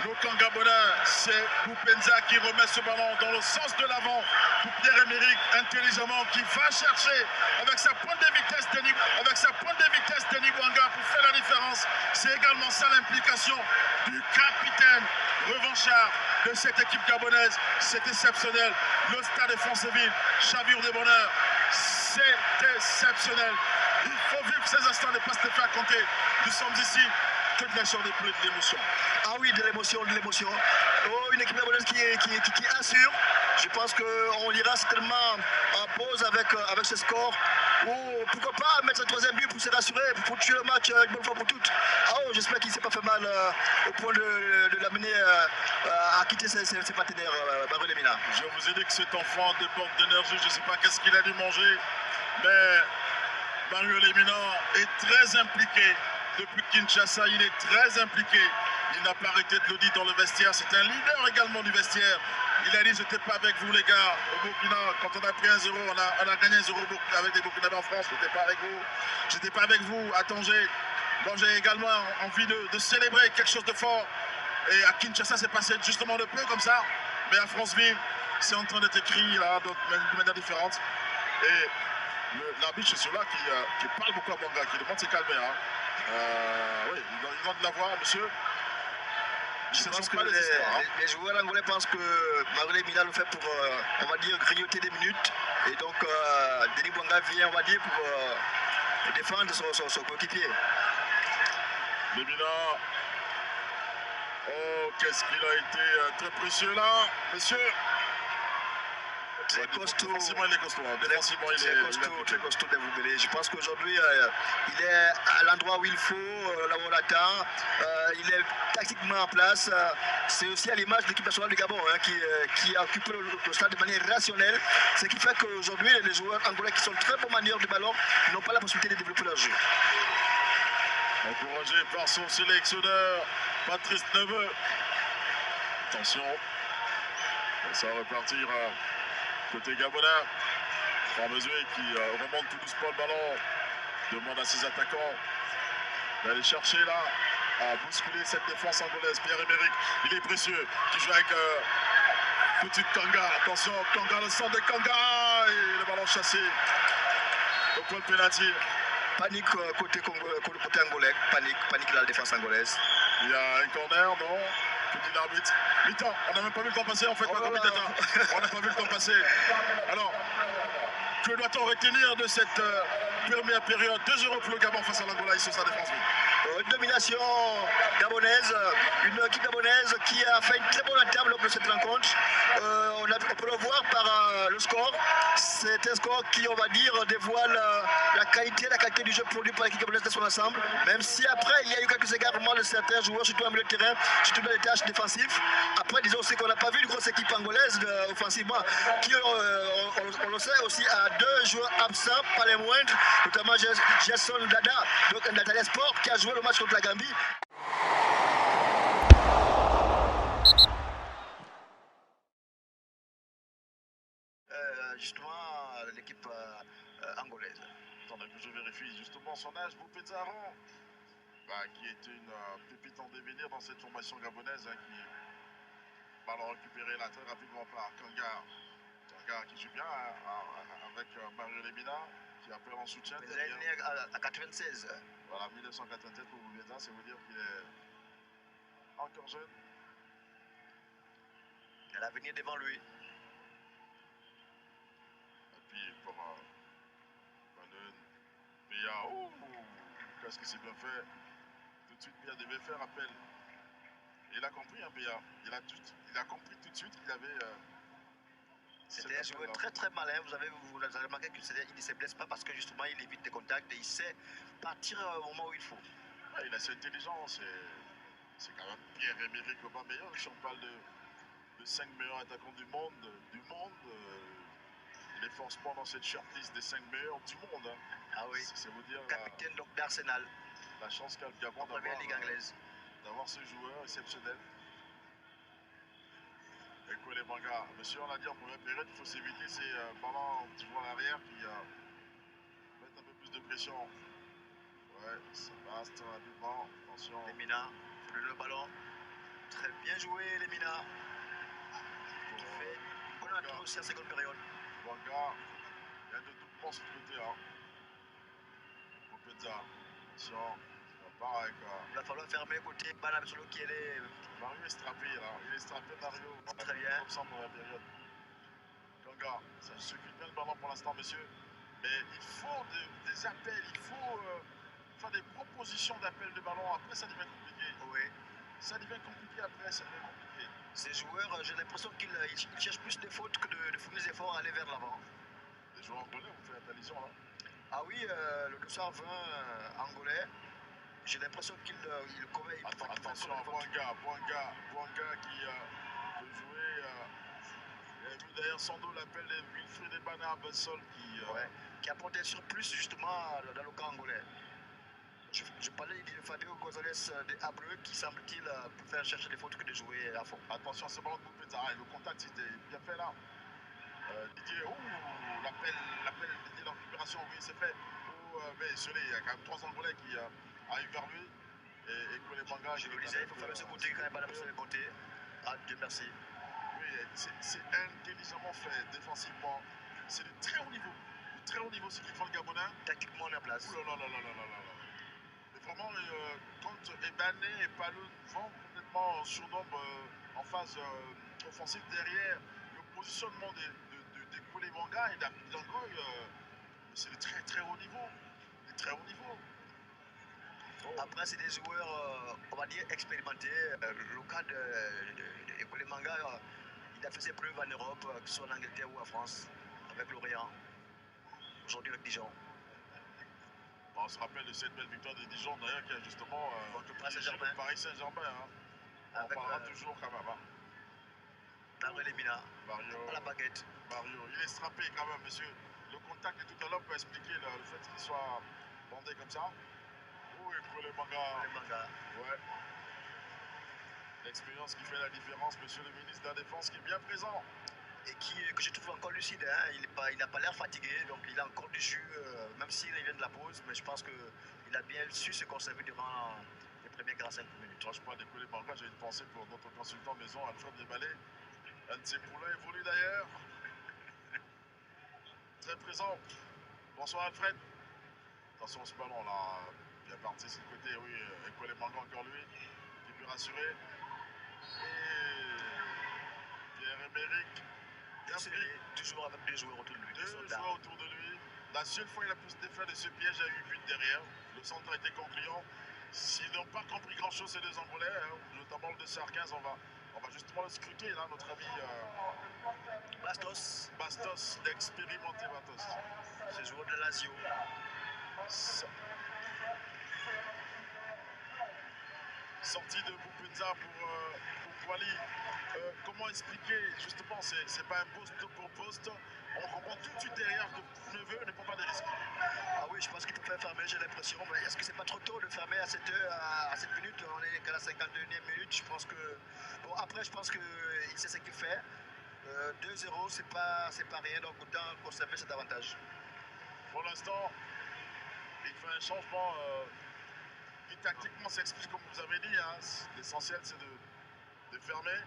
Le camp gabonais, c'est Boupenza qui remet ce ballon dans le sens de l'avant pour Pierre-Emerick intelligemment qui va chercher avec sa pointe de vitesse Denis Bouanga pour faire la différence. C'est également ça l'implication du capitaine revanchard de cette équipe gabonaise. C'est exceptionnel. Le stade de Franceville, chavure de bonheur. C'est exceptionnel. Il faut vivre ces instants, ne pas se faire compter. Nous sommes ici, que de la chair de pluie, de l'émotion. Ah oui, de l'émotion. Oh, une équipe gabonaise qui assure. Je pense qu'on ira certainement en pause avec ce score. Ou pourquoi pas mettre un troisième but pour se rassurer, pour tuer le match une bonne fois pour toutes. Ah oh, j'espère qu'il ne s'est pas fait mal au point de l'amener à quitter ses partenaires, Mario Lemina. Je vous ai dit que cet enfant déborde d'énergie, je ne sais pas qu'est-ce qu'il a dû manger, mais Mario Lemina est très impliqué. Depuis Kinshasa, il est très impliqué. Il n'a pas arrêté de le dire dans le vestiaire. C'est un leader également du vestiaire. Il a dit, je n'étais pas avec vous les gars. Au Burkina, quand on a pris 1-0, on a gagné 1-0 avec les Burkinabés en France. Je n'étais pas avec vous. Je n'étais pas avec vous à Tanger. Bon, j'ai également envie de célébrer quelque chose de fort. Et à Kinshasa, c'est passé justement de peu comme ça. Mais à Franceville, c'est en train d'être écrit là, de manière différente. Et l'arbitre, c'est celui-là qui parle beaucoup à Bouanga, qui demande de se calmer. Hein. Oui, il demande de la voix, monsieur. Je pense que les joueurs angolais pensent que Mario Lemina le fait pour, on va dire, grignoter des minutes. Et donc, Denis Bouanga vient, on va dire, pour défendre son coéquipier. Lemina. Oh, qu'est-ce qu'il a été très précieux là, monsieur. Très costaud. Défensivement, il est costaud. Défensivement, il est très costaud Dembélé. Je pense qu'aujourd'hui, il est à l'endroit où il faut, là où on l'attend. Il est tactiquement en place. C'est aussi à l'image de l'équipe nationale du Gabon qui a occupé le stade de manière rationnelle. Ce qui fait qu'aujourd'hui, les joueurs angolais qui sont très bons manieurs du ballon n'ont pas la possibilité de développer leur jeu. Encouragé par son sélectionneur, Patrice Neveu. Attention. Ça va repartir côté gabonais. Farmezoué qui remonte tout doucement le ballon. Demande à ses attaquants d'aller chercher là, à bousculer cette défense angolaise. Pierre-Emerick, il est précieux, qui joue avec tout de suite Kanga. Attention, Kanga, le centre de Kanga. Et le ballon chassé au point de pénalty. Panique côté angolais, panique la défense angolaise. Il y a un corner, non? Que dit l'arbitre? Mi-temps, on n'a même pas vu le temps passer en fait. On n'a pas vu le temps passer. Alors, que doit-on retenir de cette première période? 2-0 pour le Gabon face à l'Angola ici au Stade de France. Une domination gabonaise, une équipe gabonaise qui a fait une très bonne entame lors de cette rencontre. On peut le voir par le score. C'est un score qui, on va dire, dévoile la qualité du jeu produit par l'équipe gabonaise de son ensemble. Même si après, il y a eu quelques égarements de certains joueurs, surtout en milieu de terrain, surtout dans les tâches défensives. Après, disons aussi qu'on n'a pas vu une grosse équipe angolaise offensivement, qui, on le sait aussi, a 2 joueurs absents, pas les moindres, notamment Gerson Dada, donc Nathalie Sport, qui a joué le match contre la Gambie. Justement, l'équipe angolaise. Attendez que je vérifie justement son âge. Boupenza Aron, qui est une pépite en devenir dans cette formation gabonaise, qui va le récupérer là très rapidement par Kanga qui joue bien avec Mario Lemina, qui appelle en soutien. Il est né à 96. Voilà, 1987 pour Boupenza, c'est vous dire qu'il est encore jeune. Il a l'avenir devant lui. Pour Manon, Béa, qu'est-ce que c'est bien fait. Tout de suite, Béa devait faire appel. Et il a compris, hein, Béa. Il a compris tout de suite qu'il avait. C'était un joueur très très malin. Vous avez remarqué qu'il ne se blesse pas parce que justement il évite des contacts et il sait partir au moment où il faut. Ouais, il a cette intelligence. C'est quand même Pierre-Emerick Aubameyang. Si on parle de 5 meilleurs attaquants du monde. Il est forcément dans cette shortlist des 5 meilleurs du monde. Hein. Ah oui. C'est vous dire. Capitaine d'Arsenal. La chance qu'a le Gabon d'avoir ce joueur exceptionnel. Et quoi les Bouanga. Monsieur, on a dit en première période, il faut s'éviter ces ballons qui vont à l'arrière qui mettent un peu plus de pression. Ouais, ça passe très rapidement. Attention. Lemina, le ballon. Très bien joué, Lemina. Qui fait une bonne entrée aussi en seconde période. Wanga, il y a de tout pour ce côté. Hein. Popenza, attention, pareil quoi. Il va falloir fermer côté Banam Solo qui est. Mario est strappé là, il est strappé Mario. Très bien. Comme ça pour la période. Ganga, ça suffit bien le ballon pour l'instant, messieurs. Mais il faut des appels, il faut faire des propositions d'appels de ballon. Après, ça devient compliqué. Oui. Ça devient compliqué après, ça devient compliqué. Ces joueurs, j'ai l'impression qu'ils cherchent plus de fautes que de fournir des efforts à aller vers l'avant. Les joueurs angolais, vous faites allusion là? Ah oui, le 220 angolais, j'ai l'impression qu'il commet. Attention à Bouanga qui peut jouer. Il a vu d'ailleurs sans doute l'appel de Wilfried Ebana à Bessol qui apporte un surplus justement dans le camp angolais. Je parlais de Fabio González de Abreu qui semble-t-il préfère chercher des fautes que de jouer à fond. Attention à ce ballon de Boupeta. Ah, le contact c'était bien fait là. Didier, l'appel Didier, la récupération, oui c'est fait. Mais il y a quand même 3 Angolais qui arrivent vers lui. Et Kole Manga. Je le disais, il faut faire ce côté quand même, pas la personne de côté. Ah, Dieu merci. Oui, c'est intelligemment fait défensivement. C'est de très haut niveau. De très haut niveau ce qu'ils font le Gabonais. Tactiquement, on est en place. Ouh là là là là là là là. Mais vraiment, quand Ebané et Palou vont complètement en surnombre en phase offensive derrière, le positionnement des Kole Manga et d'Angoy, c'est de très très haut niveau. De très haut niveau. Après, c'est des joueurs, on va dire, expérimentés. Le cas de Kole Manga, il a fait ses preuves en Europe, que ce soit en Angleterre ou en France, avec Lorient. Aujourd'hui avec Dijon. On se rappelle de cette belle victoire de Dijon d'ailleurs qui a justement contre le Paris Saint-Germain. Hein. On parlera toujours quand même. Hein. Mario Lemina. Mario. À la baguette. Mario, il est strappé quand même, monsieur. Le contact de tout à l'heure peut expliquer le fait qu'il soit bandé comme ça. Oui, Kole Manga. Ouais. L'expérience qui fait la différence, monsieur le ministre de la Défense qui est bien présent. Et que je trouve encore lucide, hein. Il n'a pas l'air fatigué, donc il a encore du jus, même s'il vient de la pause, mais je pense qu'il a bien su se conserver durant les premières 45 minutes. Moi, je parle de Kole Manga, j'ai une pensée pour notre consultant maison, Alfred Desbalais. Un de ses poulains évolue d'ailleurs. Très présent. Bonsoir Alfred. Attention ce ballon là, bien parti sur le côté, oui, Kole Manga encore lui, qui peut rassurer. Et Pierre-Emerick. Toujours avec 2 joueurs autour de lui. 2 joueurs autour de lui. La seule fois il a pu se défaire de ce piège à 8 buts derrière. Le centre a été concluant. S'ils n'ont pas compris grand chose ces 2 Angolais, hein, notamment le de CR15, on va justement le scruter là, notre ami Bastos, l'expérimenté Bastos. Ce joueur de Lazio. Sortie de Boupinza pour Wally. Comment expliquer, justement, c'est pas un poste pour poste. On comprend tout de suite derrière que Neveu ne prend pas de risques. Ah oui, je pense qu'il peut fermer, j'ai l'impression. Mais est-ce que c'est pas trop tôt de fermer à cette minute? On est qu'à la 52e minute. Je pense que. Bon, après, je pense qu'il sait ce qu'il fait. 2-0, c'est pas rien, donc autant conserver cet avantage. Pour l'instant, il fait un changement qui tactiquement s'explique comme vous avez dit. Hein. L'essentiel, c'est de fermer.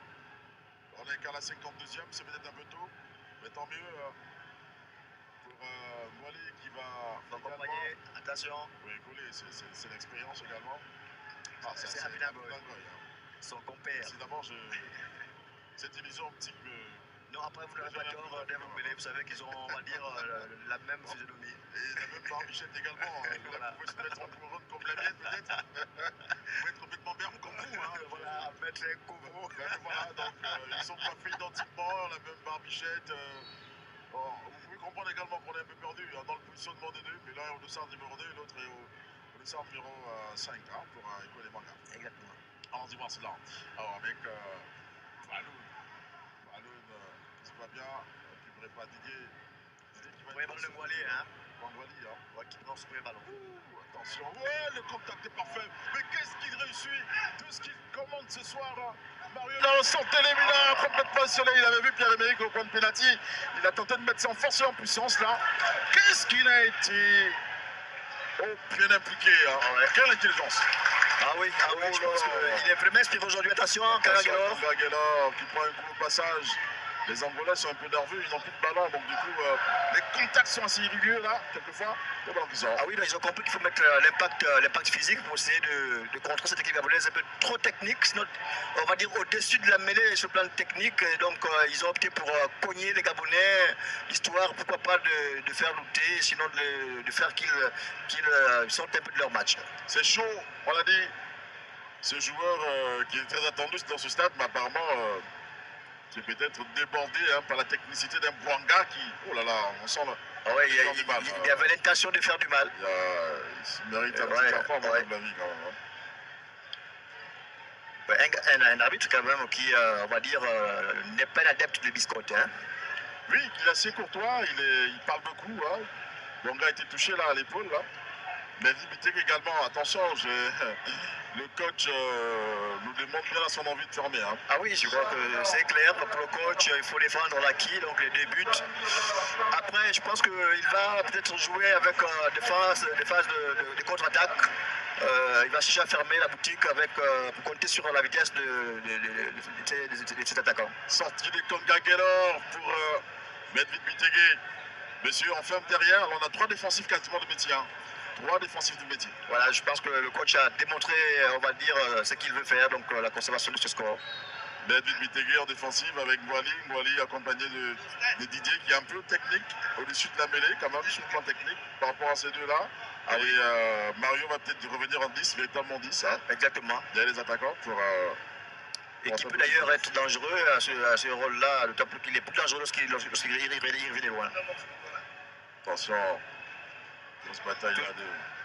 On est qu'à la 52e, c'est peut-être un peu tôt, mais tant mieux pour Wally qui va accompagner. Attention. Oui, Goulet, c'est l'expérience également. Ah, c'est Abinagh. Son compère. C'est d'abord cette illusion optique. Non, après, vous n'avez pas tort d'Evombele, vous savez qu'ils ont, on va dire, la même physionomie. Et la même barbichette également. Voilà. Vous pouvez se mettre en couronne comme la mienne, peut-être. Vous pouvez être complètement berbe comme vous. Hein. Voilà, mettre un couvreau. Voilà, donc ils sont coiffés identiquement, la même barbichette. Bon, vous pouvez comprendre également qu'on est un peu perdu hein, dans le positionnement des 2, mais l'un est au dossard numéro 2 et l'autre est au dossard numéro 5 hein, pour Kole Manga. Exactement. Alors, dis-moi cela. Alors, avec Walloon, c'est pas bien, qui ne pourrait pas Didier. Premier ballon de Wally, hein. Wally, hein. Ouais, qui prend ce premier ballon. Attention, ouais, le contact est parfait. Mais qu'est-ce qu'il réussit? Tout ce qu'il commande ce soir, hein. Mario là, on sentait les Milan complètement isolé. Il avait vu Pierre-Emerick au point de pénalty. Il a tenté de mettre ça en force et en puissance là. Qu'est-ce qu'il a été Oh, bien impliqué. Hein. Ah ouais. Quelle intelligence. Ah oui, je pense qu'il est vraiment inspiré aujourd'hui. Attention, Karagelor. Karagelor qui prend un gros passage. Les Angolais sont un peu nerveux, ils n'ont plus de ballon, donc du coup, les contacts sont assez irréguliers là, quelquefois. Ah oui, ils ont compris qu'il faut mettre l'impact physique pour essayer de contrer cette équipe gabonaise un peu trop technique, sinon on va dire au-dessus de la mêlée sur le plan technique. Et donc ils ont opté pour cogner les Gabonais, l'histoire, pourquoi pas de faire lutter, sinon de faire qu'ils sortent un peu de leur match. C'est chaud, on l'a dit. Ce joueur qui est très attendu dans ce stade, mais apparemment. Qui est peut-être débordé hein, par la technicité d'un Bouanga qui, oh là là, on sent là. Ah ouais, il avait l'intention de faire du mal. Il mérite un petit carton dans la vie quand même. Un arbitre quand même qui, on va dire, n'est pas l'adepte de biscotte. Hein. Oui, il est assez courtois, il parle beaucoup. Hein. Bouanga a été touché là à l'épaule là. Mais Biteg également, attention, le coach nous demande bien à son envie de fermer. Hein. Ah oui, je crois que c'est clair. Pour le coach, il faut défendre l'acquis, donc les 2 buts. Après, je pense qu'il va peut-être jouer avec des phases de contre-attaque. Il va chercher à fermer la boutique pour compter sur la vitesse de cet attaquant. Sortie de Kongagelor pour Medved Bitege. Monsieur, on ferme derrière. On a 3 défensifs quasiment de métier. Hein. 3 défensifs de métier. Voilà, je pense que le coach a démontré, on va dire, ce qu'il veut faire, donc la conservation de ce score. Medved Bitege en défensive avec Ngwali accompagné de Didier qui est un peu technique au-dessus de la mêlée quand même sur le plan technique par rapport à ces deux-là. Ah, et Mario va peut-être revenir en 10, véritablement 10. Hein. Exactement. Derrière les attaquants pour... et qui peut d'ailleurs être dangereux à ce rôle-là, d'autant plus qu'il est plus dangereux lorsqu'il revient loin. Attention. Grosse bataille là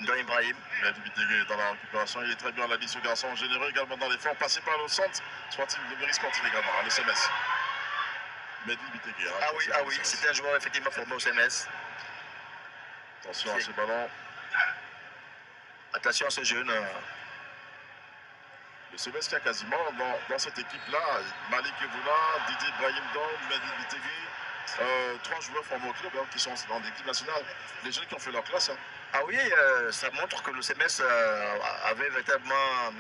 de Ibrahim. Bitege dans la récupération, il est très bien, on l'a dit, ce garçon généreux également dans l'effort, passé par le centre sportif, le mairie sportif également, le CMS. Bitege. Hein, ah oui, c'était un joueur effectivement formé au CMS. Attention à ce ballon. Attention à ce jeune. Le CMS qui a quasiment dans cette équipe-là, Malik Evoula, Didier Ibrahim Dom, Medved Bitege. 3 joueurs formés au club hein, qui sont dans l'équipe nationale, les jeunes qui ont fait leur classe. Hein. Ah oui, ça montre que le CMS avait véritablement,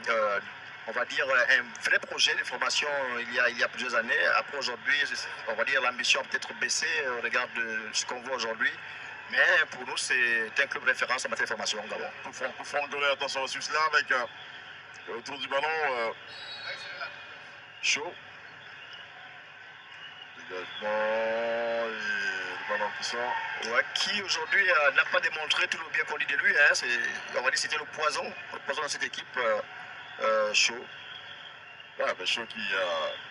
on va dire, un vrai projet de formation il y a plusieurs années. Après aujourd'hui, on va dire l'ambition a peut-être baissé au regard de ce qu'on voit aujourd'hui. Mais pour nous, c'est un club référence en matière de formation au Gabon. Pour Franck Dolé, attention au Suisse là avec autour du ballon chaud. Dégagement et le ballon qui sort. Ouais, qui aujourd'hui n'a pas démontré tout le bien qu'on dit de lui. Hein. On va dire que c'était le poison dans cette équipe chaud. Ouais, ben chaud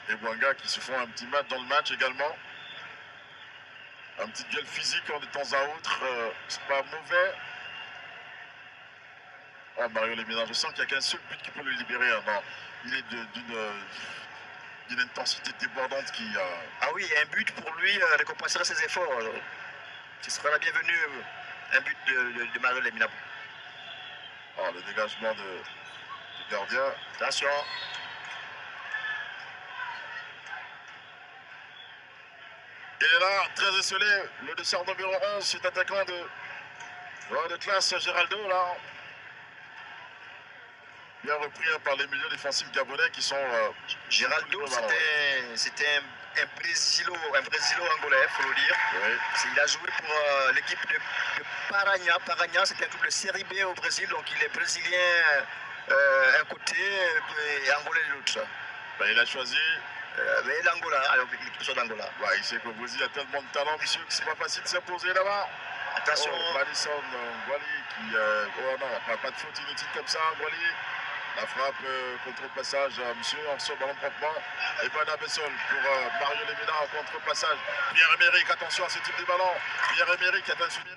et Bouanga qui se font un petit match dans le match également. Un petit duel physique de temps à autre, c'est pas mauvais. Ah, Mario Lemina, je sens qu'il n'y a qu'un seul but qui peut le libérer. Hein. Non, il est d'une intensité débordante qui... Ah oui, un but pour lui récompenserait ses efforts. Ce sera la bienvenue, un but de Mario Lemina. Ah, le dégagement du gardien. Attention. Il est là, très esselé, le dessert numéro 11, cet attaquant de classe Géraldo, là. Bien repris hein, par les milieux défensifs gabonais qui sont... Géraldo, c'était un brésilo-angolais, il faut le dire. Oui. Il a joué pour l'équipe de Paranha. Paranha, c'était un club de série B au Brésil, donc il est brésilien un côté et angolais de l'autre. Ben, il a choisi... mais l'Angola, alors l'équipe d'Angola. Ouais, il sait qu'au Brésil, il y a tellement de talent, monsieur, que c'est pas facile de s'imposer là-bas. Attention. Madison Ngwali qui... oh non, pas de faute inutile comme ça, Ngwali. La frappe contre le passage, monsieur, on sort ballon proprement. Et Bana Bessol pour Mario Lemina en contre-passage. Pierre-Emerick, attention à ce type de ballon. Pierre-Emerick qui a un soutien.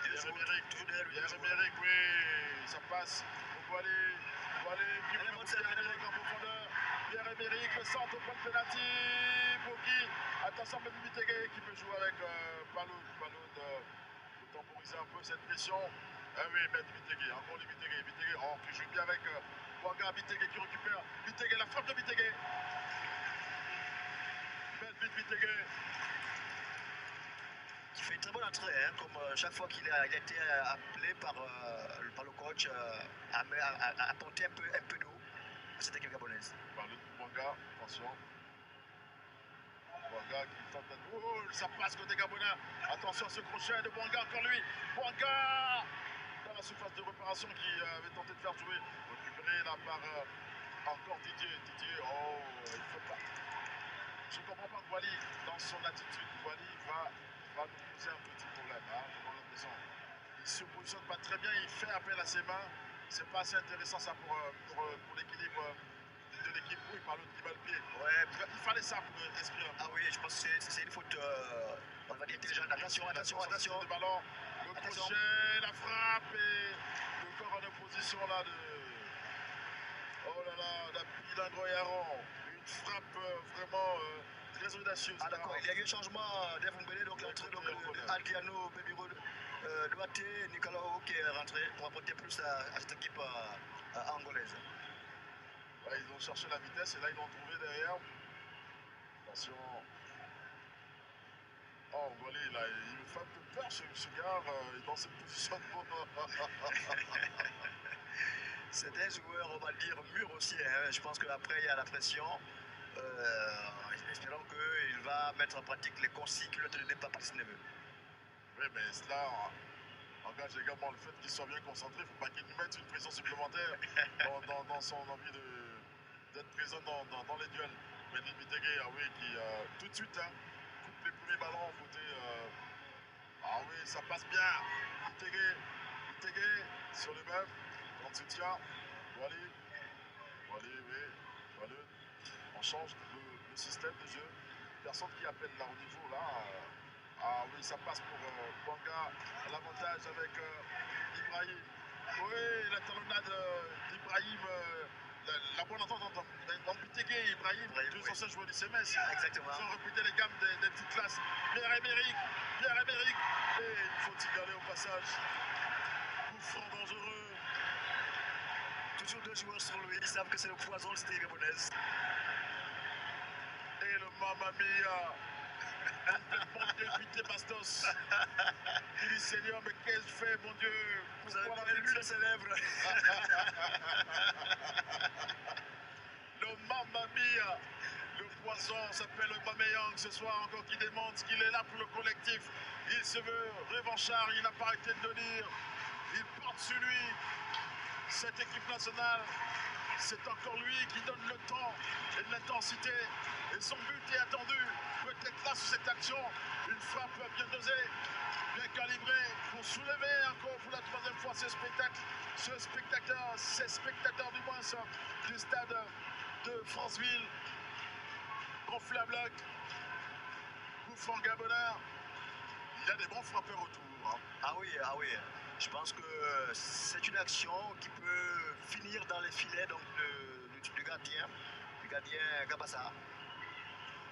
Pierre-Emerick, oui, ça passe. Ngwali qui remet Pierre-Emerick en profondeur. Pierre-Emerick, le centre au point de penalty. Pour qui? Attention, Medved Bitege qui peut jouer avec Palo de temporiser un peu cette pression. Ah oui, Medved Bitege, encore Bitege, qui joue bien avec Bouanga, Bitege qui récupère. Bitege, la frappe de Bitege. Medved Bitege. qui fait une très bonne entrée, hein, comme chaque fois qu'il a été appelé par le coach à apporter un peu d'eau à cette équipe gabonaise. Par le Bouanga, attention. Bouanga qui tente de... Oh, ça passe côté gabonais. Attention à ce crochet de Bouanga, encore lui. Bouanga dans la surface de réparation qui avait tenté de faire jouer. Récupéré là par encore Didier. Didier, oh, il faut pas. Je ne comprends pas Wally dans son attitude. Wally va nous poser un petit problème. Hein, l'impression. Il ne se positionne pas très bien, il fait appel à ses mains. C'est pas assez intéressant ça pour l'équilibre de l'équipe. Oui, par l'autre qui bat le pied. Ouais, il fallait ça pour respirer. Ah oui, je pense que c'est une faute, on va dire intelligente. Attention. Le ballon, le crochet, la frappe et le corps en opposition là de... Oh là là, d'Apilin Groyaron. Une frappe vraiment très audacieuse. Ah d'accord, il y a eu un changement d'Evoumbele, donc l'entrée Adriano Bebiro Duarte, Nicolas Ogo qui est rentré pour apporter plus à cette équipe angolaise. Ouais, ils ont cherché la vitesse et là ils l'ont trouvé derrière. Attention. Oh, Ngoli, il a une femme de peur ce gars, dans cette position de C'est un joueur, on va dire, mûr aussi. Hein. Je pense qu'après, il y a la pression. Espérons qu'il va mettre en pratique les consignes que le donné par Patrice Neveu. Oui, mais cela engage également le fait qu'il soit bien concentré. Il ne faut pas qu'il nous mette une pression supplémentaire dans son envie d'être présent dans les duels. Mais Bitege, ah oui, qui tout de suite coupe les premiers ballons côté. Ah oui, ça passe bien. Bitege sur le même. On soutient. Wally, oui. Voilà. On change le système de jeu. Personne qui appelle là au niveau là. Ah oui, ça passe pour Bouanga. L'avantage avec Ibrahim. Oui, la talonnade d'Ibrahim. La bonne entente entre Bitege et Ibrahim, deux anciens joueurs du CMS. Exactement. Ils ont répété les gammes des petites classes. Pierre-Emerick. Et il faut signaler au passage. Coup franc dangereux. Toujours deux joueurs sur lui, ils savent que c'est le poison de cette gabonaise. Et le Mamma Mia. Complètement débité Bastos. Il dit Seigneur, mais qu'est-ce que je fais, mon Dieu? Vous avez parlé de lui de ses lèvres. Le Mamma Mia. Le poisson s'appelle Aubameyang ce soir encore qui démontre qu'il est là pour le collectif. Il se veut revanchard, il n'a pas arrêté de le dire. Il porte sur lui cette équipe nationale. C'est encore lui qui donne le temps et de l'intensité. Et son but est attendu. Peut-être là sur cette action, une frappe bien dosée, bien calibrée pour soulever encore pour la troisième fois ce spectacle. Ces spectateurs du moins du stade de Franceville. Gonflé à bloc. Coup franc gabonais. Il y a des bons frappeurs autour. Hein. Ah oui. Je pense que c'est une action qui peut finir dans les filets donc, du gardien Gabassa.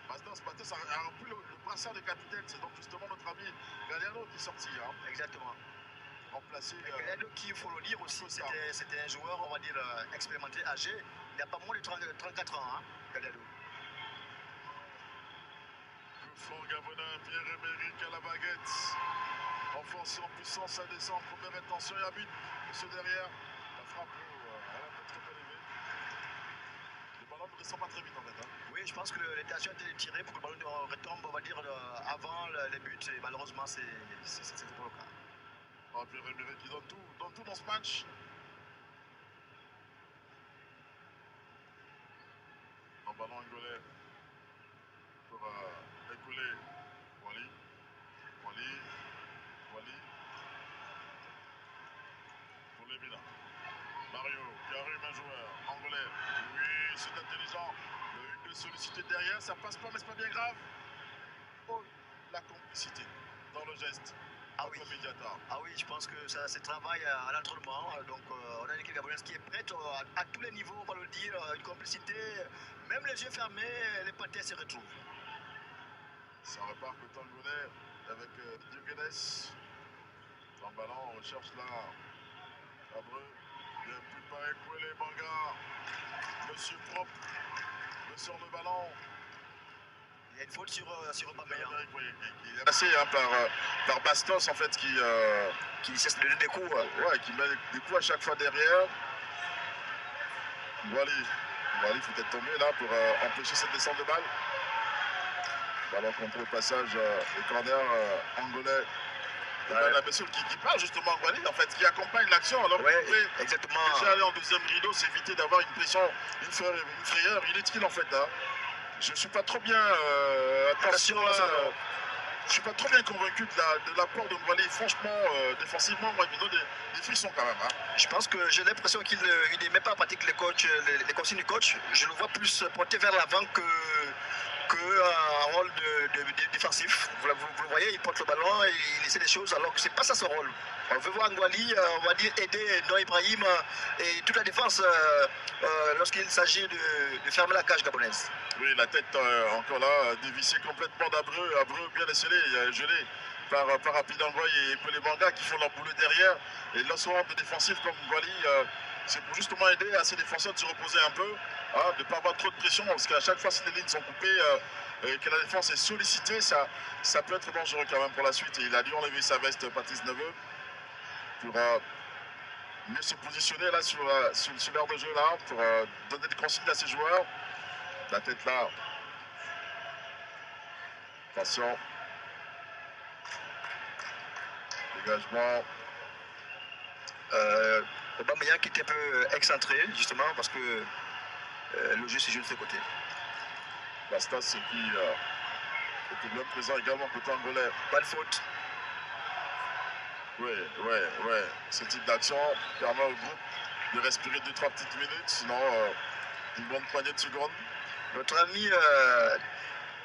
Bastos a repris le brassard de capitaine. C'est donc justement notre ami Galliano qui est sorti. Hein. Exactement. Remplacé. Galliano qui, il faut le dire aussi, c'était un joueur, on va dire, expérimenté, âgé. Il n'a pas moins de 34 ans, hein, Galliano. Coup franc gabonais, Pierre-Emerick à la baguette. Renforcé en puissance, ça descend, première intention et un but. Monsieur derrière, la frappe, elle a peut-être trop élevée. Le ballon ne descend pas très vite en fait. Hein. Oui, je pense que l'intention a été tirée pour que le ballon retombe, on va dire, avant les buts. Et malheureusement, c'était pas le cas. Ah, Pierre-Emerick qui donne tout dans ce match. Un ballon angolais pour écouler Wally. Pour Levina. Mario qui arrive un joueur angolais. Oui, c'est intelligent. Le sollicité derrière, ça passe pas, mais c'est pas bien grave. Oh, la complicité dans le geste. Ah oui, je pense que ça se travaille à l'entraînement. Donc on a une équipe gabonaise qui est prête à tous les niveaux, on va le dire, une complicité. Même les yeux fermés, les pâtés se retrouvent. Ça repart côté angolais avec Diogenes. En ballon, on recherche là Abreu. Bien plus pas écouler Banga. Monsieur propre. Le sur le ballon. Il y a une faute sur Aubameyang. Oui, il est passé hein, par Bastos en fait Qui cesse de donner des coups. Ouais, qui met des coups à chaque fois derrière. Wally faut peut-être tomber là pour empêcher cette descente de balle. Ballon contre le passage, le corner angolais. La personne qui parle justement à Wally, en fait, qui accompagne l'action. Alors exactement. Déjà aller en deuxième rideau, c'est éviter d'avoir une pression, une frayeur inutile en fait. Hein. Je ne suis pas trop bien. Attention, je suis pas trop bien convaincu de l'apport de Wally. Franchement, défensivement, moi, il me donne des frissons quand même. Hein. Je pense que j'ai l'impression qu'il ne met pas en pratique les consignes du coach. Je le vois plus porter vers l'avant qu'un rôle de défensif. Vous le voyez, il porte le ballon et il essaie des choses alors que c'est pas ça son rôle. On veut voir Ngouali, on va dire, aider Noah Ibrahim et toute la défense lorsqu'il s'agit de fermer la cage gabonaise. Oui, la tête encore là, dévissée complètement d'Abreu. Abreu bien esselé, gelé par Rapid Angoy et Pelé Manga qui font leur boulot derrière. Et lorsqu'on rentre de défensif comme Ngouali, c'est pour justement aider à ces défenseurs de se reposer un peu, hein, de ne pas avoir trop de pression, parce qu'à chaque fois si les lignes sont coupées et que la défense est sollicitée, ça peut être dangereux quand même pour la suite. Et il a dû enlever sa veste, Patrice Neveu, pour mieux se positionner là sur l'aire de jeu là, pour donner des consignes à ses joueurs. La tête là. Attention. Dégagement. Aubameyang qui était un peu excentré justement parce que le jeu s'est joué de ce côté. Bastas qui était bien présent également côté angolais. Pas de faute. Oui. Ce type d'action permet au groupe de respirer 2-3 petites minutes, sinon une bonne poignée de secondes. Notre ami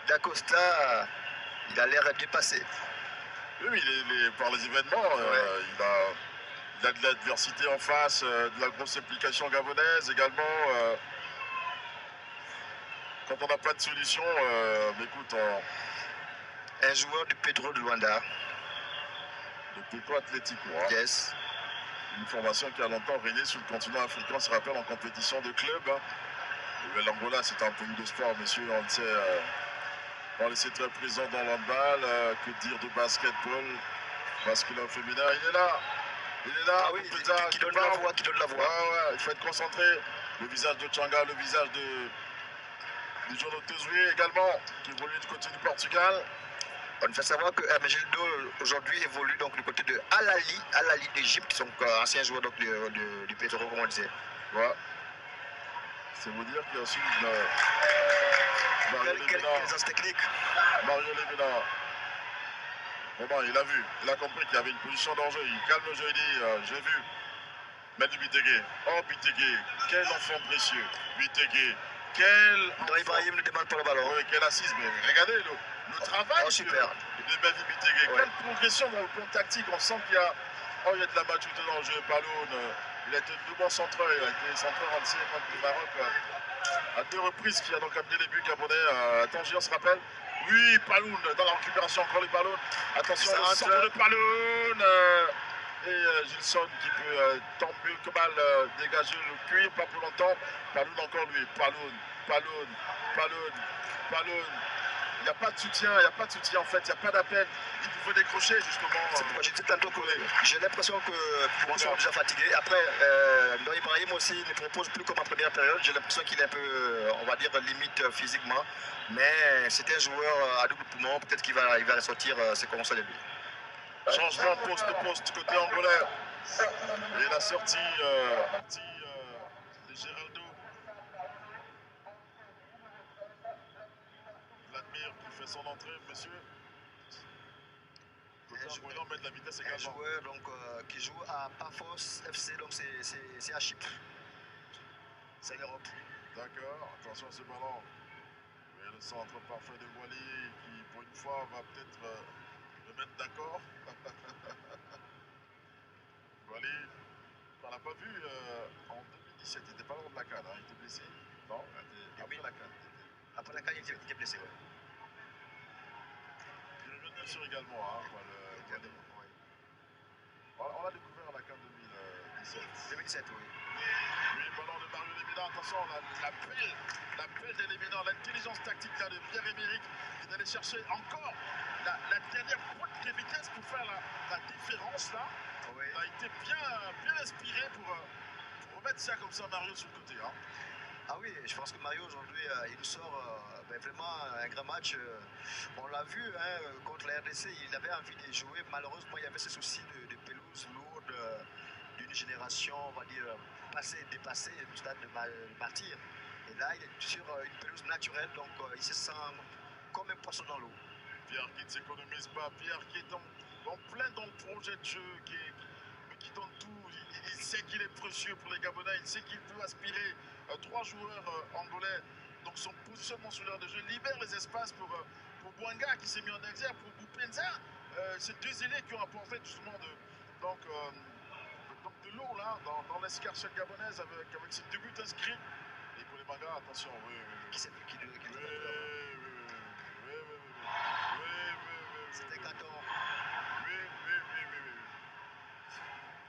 D'Acosta, il a l'air dépassé. Oui, par les événements, il a de l'adversité en face, de la grosse implication gabonaise également. Quand on n'a pas de solution, écoute, un joueur du Petro de Luanda. De Petro Atlético. Hein. Yes. Une formation qui a longtemps régné sur le continent africain, on se rappelle en compétition de club. Hein. L'Angola, c'est un pays de sport, monsieur, on le sait. On le sait très présent dans l'handball. Que dire de basketball masculin féminin, il est là. Ah oui, qui donne la voix, Ouais, il faut être concentré. Le visage de Changa, le visage de Jono Tezoué également, qui évolue du côté du Portugal. On fait savoir que Hermegildo aujourd'hui évolue donc du côté de Al-Ali d'Égypte, qui sont anciens joueurs donc, du Petro, comme on disait. Ouais. C'est vous dire qu'il y a aussi quelle présence technique. Mario Lemina. Bon, il a vu, il a compris qu'il y avait une position d'enjeu. Il calme le jeu, il dit j'ai vu. Manu Bitegué. Oh, Bitegué, quel enfant précieux. Bitegué, quel. Ibrahim ne demande pas le ballon. Oui, quelle assise. Mais regardez le travail super. de Manu Bitegué. Ouais. Quelle progression dans le plan tactique. On sent qu'il y a de la maturité dans le jeu. Paloun, il a été de bons centreurs. Il a été centreur en contre le Maroc. À 2 reprises qui a donc amené les buts gabonais. Tangier, on se rappelle. Oui, Paloun dans la récupération, encore les ballons. Attention, le centre de Paloun. Et Gilson qui peut tomber le balle, dégager le cuir, pas pour longtemps. Paloun encore lui. Paloun. Il n'y a pas de soutien, en fait, il n'y a pas d'appel. Il pouvait décrocher justement. C'est pourquoi j'ai dit tantôt que j'ai l'impression que ils sont déjà fatigués. Après, Noah Ibrahim aussi ne propose plus comme en première période. J'ai l'impression qu'il est un peu, on va dire, limite physiquement. Mais c'est un joueur à double poumon. Peut-être qu'il va ressortir ses commençants de lui. Changement poste côté angolais. Et la sortie de Géraldo. Vladimir qui fait son entrée, monsieur. Côté angolais, on met de la vitesse également. Un joueur donc, qui joue à Paphos FC, donc c'est à Chypre. C'est l'Europe. D'accord, attention à ce ballon. Et le centre parfait de Wally qui, pour une fois, va peut-être le mettre d'accord. Wally, on l'a pas vu en 2017, il n'était pas loin de la canne, hein, il était blessé. Non, après la canne. Après la canne, il était blessé, oui. Il revient bien sûr également, hein, on l'a découvert à la canne 2017. 2017. 2017, oui. Oui, ballon de Mario Lemina, attention, l'appel de Lemina, l'intelligence tactique là, de Pierre-Emerick qui est allé chercher encore la dernière pointe de vitesse pour faire la différence là. Oui. Il a été bien inspiré pour remettre ça comme ça Mario sur le côté. Hein. Ah oui, je pense que Mario aujourd'hui, il nous sort vraiment un grand match. On l'a vu contre la RDC, il avait envie de jouer. Malheureusement, il y avait ce souci de pelouse lourde d'une génération, on va dire, passée, dépassée du stade de Martyr. Et là, il est sur une pelouse naturelle, donc il se sent comme un poisson dans l'eau. Pierre qui ne s'économise pas, Pierre qui est en plein dans le projet de jeu, mais qui donne tout. Il sait qu'il est précieux pour les Gabonais, il sait qu'il peut aspirer 3 joueurs angolais. Donc son positionnement sur l'heure de jeu libère les espaces pour Bouanga qui s'est mis en exergue, pour Boupenza. Ces deux ailés qui ont apporté justement de l'eau là dans l'escarcelle gabonaise avec ces 2 buts inscrits. Et pour les Manga, attention, oui. Qui sait plus qui Oui, c'était 14. Oui.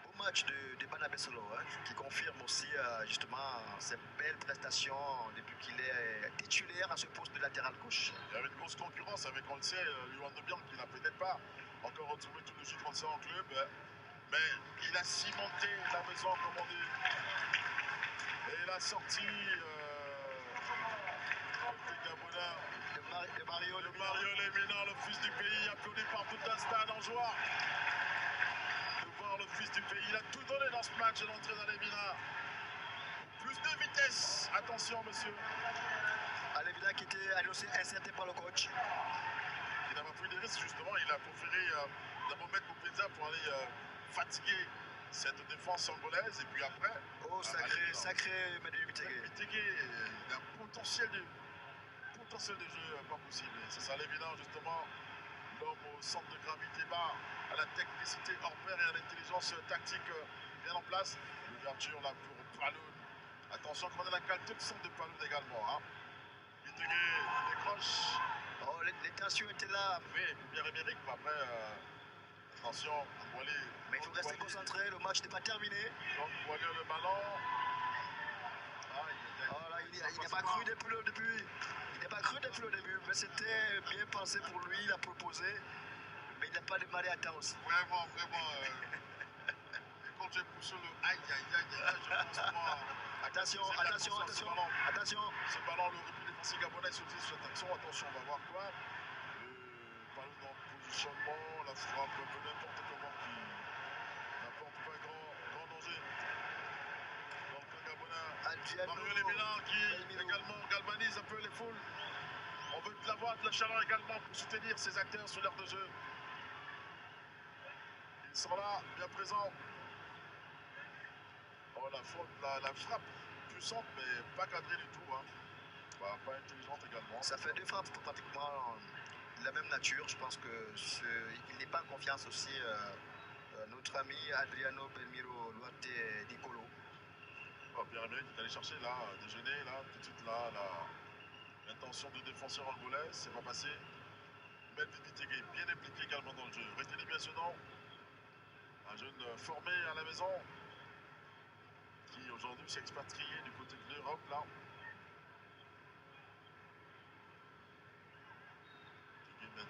Beau match de Bana Solo, qui confirme aussi justement ses belles prestations depuis qu'il est titulaire à ce poste de latéral gauche. Il y avait une grosse concurrence avec, on le sait, Luan de Bian qui n'a peut-être pas encore retrouvé tout de suite quand c'est en club. Mais il a cimenté la maison, comme on dit. Et il a sorti de Mario Lemina, le fils du pays, applaudi par tout un stade en joie. De voir le fils du pays, il a tout donné dans ce match et l'entrée dans Lemina. Plus de vitesse, attention monsieur. Lemina qui était annoncé incertain par le coach. Il n'a pas pris de risque justement, il a préféré d'abord mettre Boupenza pour aller fatiguer cette défense angolaise et puis après... Oh sacré Manu Bitege. Il a un potentiel de jeu pas possible. C'est ça l'évident justement, l'homme au centre de gravité bas, à la technicité hors pair et à l'intelligence tactique bien en place. L'ouverture là pour Paloun. Attention qu'on a la qualité de centre de Paloun également. Hein. Bitege décroche. Oh, les tensions étaient là. Oui, bien Emerick, mais après, attention, Wally. Mais il faut rester concentré, le match n'est pas terminé. Donc, Wally le ballon. Il n'a pas cru depuis le début. Il n'a pas cru depuis le début, mais c'était bien pensé pour lui, il a proposé. Mais il n'a pas démarré à temps aussi. Vraiment. Quand j'ai poussé le aïe, je pense moi. Attention. Ce ballon, le repli défensif gabonais sur cette action. Attention, on va voir quoi. Parle dans le positionnement, la frappe peut n'importe comment qui n'apporte pas grand danger. Donc le Gabonais, Mario Lemina qui également galvanise un peu les foules. On veut de la voix, de la chaleur également pour soutenir ces acteurs sur l'aire de jeu. Ils sont là, bien présents. Oh, la frappe puissante, mais pas cadrée du tout. Hein. Pas intelligente également. Ça fait 2 frappes pratiquement de la même nature. Je pense qu'il n'est pas en confiance aussi. Notre ami Adriano Belmiro Luarte Nicolo. Oh, Pierre-Emerick est allé chercher là, déjeuner, là, tout de suite là, l'intention de défenseur angolais, c'est pas passé. Melvin Bitege, bien impliqué également dans le jeu. Retenez bien ce nom. Un jeune formé à la maison qui aujourd'hui s'est expatrié du côté de l'Europe là. Melvin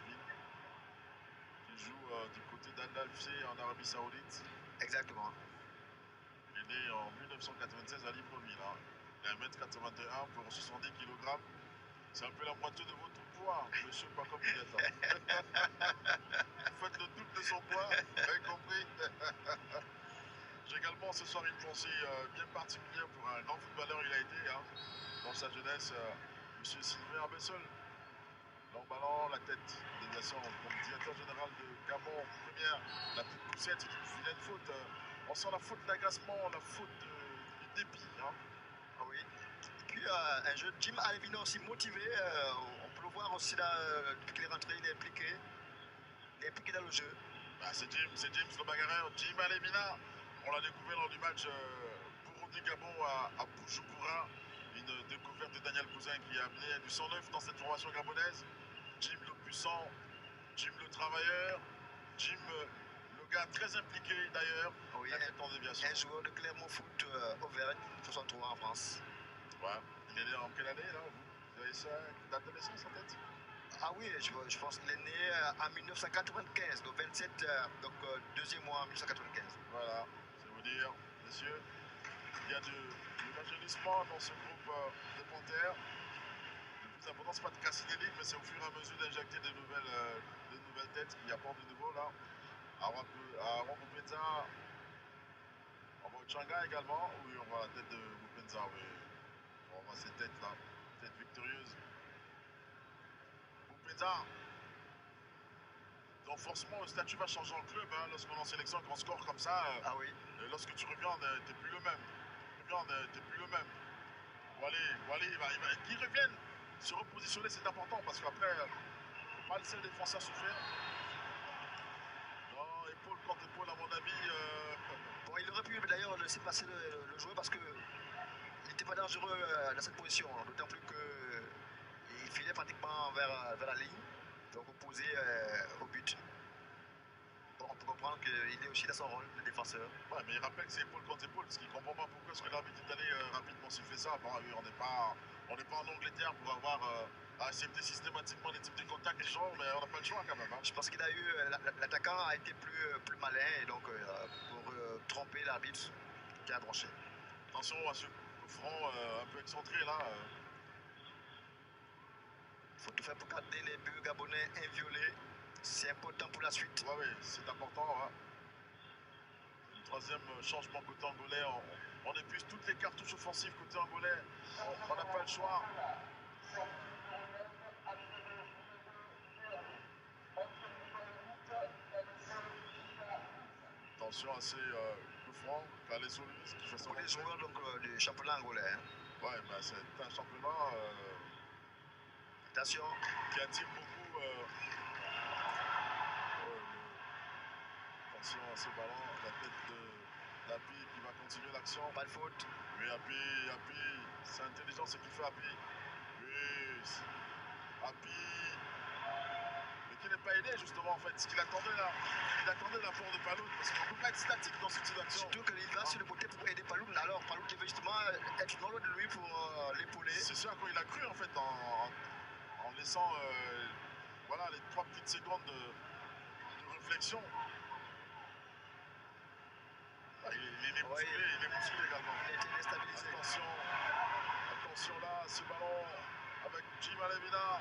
qui joue du côté d'Al-FC en Arabie Saoudite. Exactement. Il est né en 1996 à Libreville. Hein. Il a 1m81 pour 70 kg. C'est un peu la moitié de votre poids, monsieur Paco Pineta. Vous faites le double de son poids, vous avez compris. J'ai également ce soir une pensée bien particulière pour un grand footballeur il a été dans sa jeunesse, monsieur Sylvain Abessel. Long ballon, la tête, déviation comme directeur général de Gabon, première, la petite poussette, c'est une vilaine faute. On sent la faute d'agacement, la faute du dépit. Hein. Ah oui. Et puis un jeune Jim Alvino aussi motivé, on peut le voir aussi là, depuis qu'il est rentré, il est impliqué dans le jeu. C'est James le bagarreur, Jim Alvino. On l'a découvert lors du match Burundi-Gabon à Bujumbura. Une découverte de Daniel Cousin qui a amené du sang neuf dans cette formation gabonaise. Jim le puissant, Jim le travailleur, Jim le gars très impliqué d'ailleurs. Oui, En déviation. un joueur de Clermont Foot Auvergne, 63 en France. Ouais. Il est né en quelle année là vous avez ça, date de naissance en tête? Ah oui, je pense qu'il est né en 1995, donc 27, donc deuxième mois en 1995. Voilà, c'est vous dire, messieurs, il y a de l'évangélisme dans ce groupe des Panthères. Le plus important, c'est pas de casser des livres, mais c'est au fur et à mesure d'injecter de nouvelles têtes. Il y a pas de nouveau là. À Wakupenza, on va au Changa également. Oui, on voit la tête de Wakupenza, oui. On voit cette tête là, tête victorieuse. Wakupenza. Donc forcément, le statut va changer en club. Hein, lorsqu'on est en sélection, qu'on score comme ça, Ah oui. lorsque tu reviens, t'es plus le même. T'es plus le même. Wally, qu'il revienne se repositionner, c'est important parce qu'après, faut pas laisser le défenseur souffrir. Non, épaule contre épaule, à mon avis. Bon, il aurait pu d'ailleurs laisser passer le joueur parce qu'il n'était pas dangereux dans cette position, d'autant plus qu'il filait pratiquement vers la ligne, donc opposé au but. Bon, on peut comprendre qu'il est aussi dans son rôle de défenseur. Ouais, mais il rappelle que c'est épaule contre épaule parce qu'il ne comprend pas pourquoi est-ce que l'arbitre est allé rapidement siffler ça. Bon, oui, on n'est pas en Angleterre pour avoir à accepter systématiquement les types de contacts et genre, mais on n'a pas le choix quand même. Hein. Je pense qu'il a eu l'attaquant a été plus malin et donc pour tromper l'arbitre qui a tranché. Attention à ce front un peu excentré là. Il faut tout faire pour garder les buts gabonais inviolés. C'est important pour la suite. Oui, c'est important. Hein. Le troisième changement côté angolais, on épuise toutes les cartouches offensives côté angolais. On n'a pas le choix. Attention à ces coups francs, Calais-Solis qui fait son les joueurs du championnat angolais. Hein. Ouais, bah, c'est un championnat attention. Qui attire beaucoup. Attention à ce ballon, la tête d'Api qui va continuer l'action. Pas de faute. Oui, Api, c'est intelligent ce qu'il fait Api. Oui, Api. Mais qui n'est pas aidé justement en fait. Ce qu'il attendait là, il attendait l'apport de Paloud parce qu'on ne peut pas être statique dans ce type d'action. Surtout qu'il va sur le côté pour aider Paloud. Alors Paloud qui veut justement être non loin de lui pour l'épauler. C'est sûr qu'il a cru en fait en laissant voilà, les 3 petites secondes de réflexion. Ah, il est bousculé également. Il a été déstabilisé. Attention là, ce ballon avec Jim Alevina.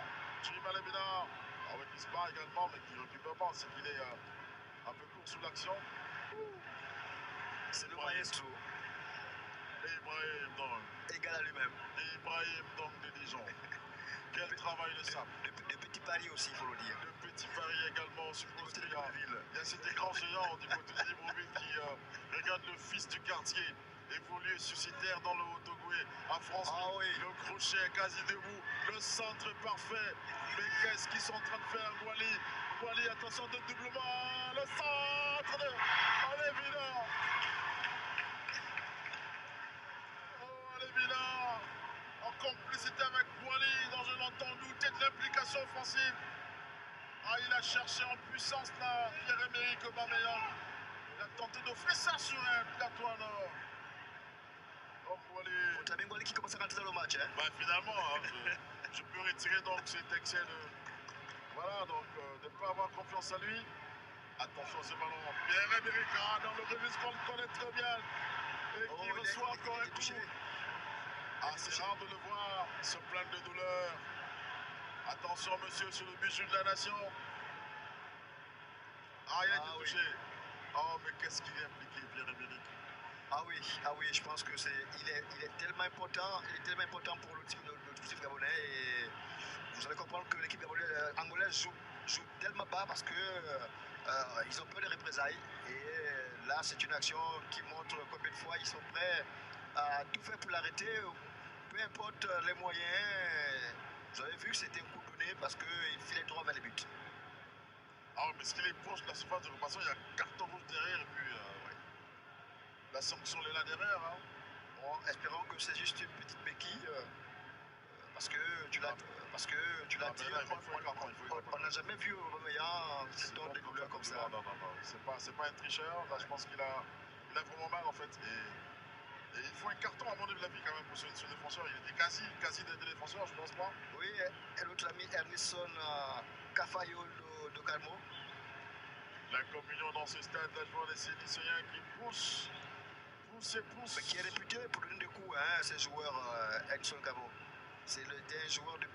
Avec qui se bat également, mais qui ne récupère pas. C'est qu'il est un peu court sous l'action. C'est le maestro. Ibrahim Dong. Égal à lui-même. Ibrahim Dong de Dijon. Quel travail de sable. De petits paris aussi, il faut le dire. De petits paris également, suppose qu'il y a cet écran géant du côté de Libreville qui regarde le fils du quartier évoluer sur ces terres dans le Haut-Togoué. À France, oui. Le crochet quasi debout, le centre parfait. Mais qu'est-ce qu'ils sont en train de faire, Wally, attention de doublement, le centre de Alevina. Alevina, en complicité avec Wally, dans un entend douter de l'implication offensive. Ah, il a cherché en puissance là, Pierre-Emerick Aubameyang. Il a tenté d'offrir ça sur un plateau en or. Tu as bien Wally qui commence à rentrer dans le match. Hein? Bah, finalement, hein, je peux retirer donc cet excès de. Voilà, donc de ne pas avoir confiance en lui. Attention à ce ballon. Pierre-Emerick dans le remise qu'on le connaît très bien. Et qui reçoit encore un coup. Ah, c'est rare de le voir se plaindre de douleur. Attention, monsieur, sur le bijou de la nation. Ah, il a été touché. Oh, mais qu'est-ce qu'il est impliqué, Pierre-Emerick. Ah oui, je pense que il est tellement important, pour le team gabonais et vous allez comprendre que l'équipe angolaise joue tellement bas parce que ils ont peur des représailles et là c'est une action qui montre combien de fois ils sont prêts à tout faire pour l'arrêter, peu importe les moyens. Vous avez vu que c'était un coup donné parce qu'il filait droit vers les buts. Ah mais ce qu'il est proche de la surface de réparation, il y a un carton rouge derrière et puis la sanction est là derrière. Hein. Bon, espérons que c'est juste une petite béquille parce que tu l'as Parce que tu l'as Non, dit, mais là, il faut un carton. on n'a jamais vu Aubameyang se donner des douleurs comme ça. Non, non, non. C'est pas un tricheur. Là, je pense qu'il a vraiment mal, en fait. Et il faut un carton, à mon avis, quand même, pour ce défenseur. Il était quasi des défenseurs, je pense pas. Oui, et l'autre ami Ernison Cafayo de Calmo. La communion dans ce stade, là, je vois les Sénisseurs qui poussent. Mais qui est réputé pour donner des coups, hein, ces joueurs Edson Cabo. C'est un joueur de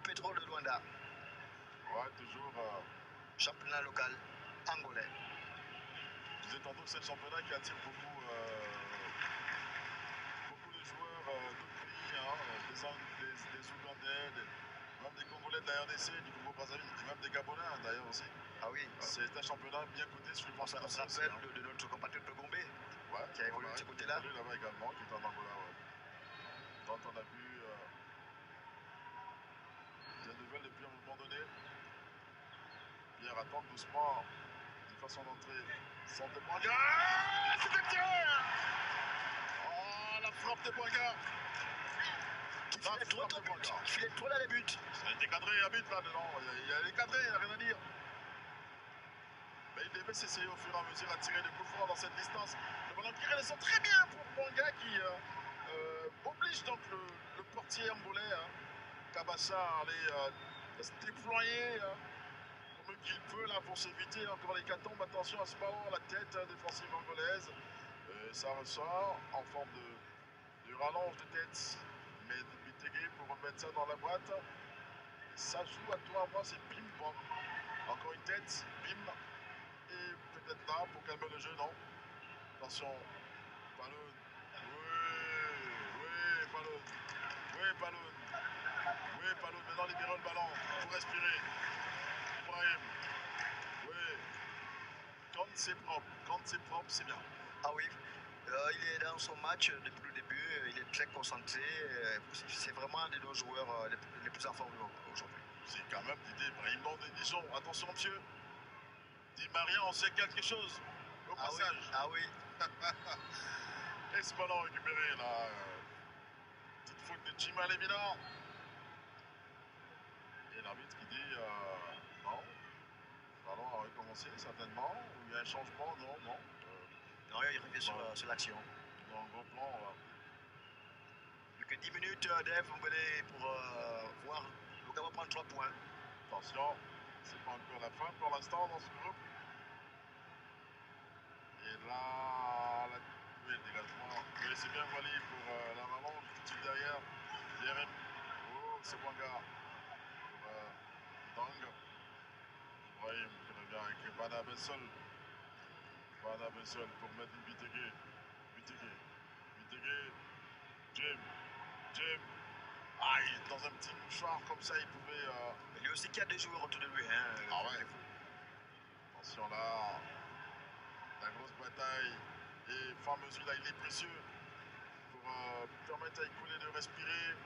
pétrole de Luanda. Ouais, toujours. Championnat local angolais. Je disais tantôt que c'est le championnat qui attire beaucoup de joueurs d'autres pays, hein, des Ougandais, même des Congolais de la RDC, du Congo-Brazzaville, et même des Gabonais d'ailleurs aussi. Ah oui. C'est un championnat bien coté sur le plan On se français. rappelle de notre compatriote de Gombe, Ouais, qui a évolué de ce côté-là. Qui est là-bas également, qui est en Angola. Ouais. Dont on a vu des nouvelles depuis un moment donné. Pierre attend doucement, une façon d'entrer sans de Boinga. Ah, c'est un tir. Oh, la frappe de Boinga. Qui filait trop dans les buts. Ça a été cadré à but là-dedans. Il est cadré, il n'y a rien à dire. Mais il devait s'essayer au fur et à mesure à tirer des coups francs dans cette distance. Le ballon qui redescend très bien pour Boinga qui oblige donc le portier angolais, hein, Kabassa, à aller se déployer comme qu'il peut là pour s'éviter encore l'hécatombe. Attention à ce ballon, la tête défensive angolaise. Ça ressort en forme de rallonge de tête. Mais Bitege pour remettre ça dans la boîte. Ça joue à toi, à moi, c'est bim bam. Encore une tête, bim. Et peut-être là pour calmer le jeu, non? Attention, Palon. Oui, Palon. Oui, Palon. Oui, Palon. Maintenant, libérons le ballon pour respirer. Ibrahim. Oui. Quand c'est propre, c'est bien. Ah oui. Il est dans son match depuis le début, il est très concentré. C'est vraiment un de nos joueurs les plus en forme aujourd'hui. C'est quand même Didier Ibrahim. Non, disons, attention, monsieur. Di Maria, on sait quelque chose au passage. Oui. Ah oui. Et ce ballon récupéré là. Petite faute de Jima Lemina. Et l'arbitre qui dit non. Le ballon a recommencé certainement. Ou il y a un changement, non. Non, il revient sur l'action. Dans le gros plan, Plus que 10 minutes d'Ef pour voir le Gabon prendre 3 points. attention, c'est pas encore la fin pour l'instant dans ce groupe. Et là, oui, le dégagement. Oui, c'est bien Wally pour la rallonge tout de suite derrière. Oh, c'est Wanga. Pour Dang. Ibrahim qui revient avec Bana Bessol. Bana Bessol pour mettre Bitege. Bitege. Jim. Ah, il est dans un petit mouchoir comme ça, il pouvait. Mais lui aussi qui a des joueurs autour de lui. Hein, ah ouais. Attention là. La grosse bataille. Et fameuse là, il est précieux pour permettre à Ikoulé de respirer.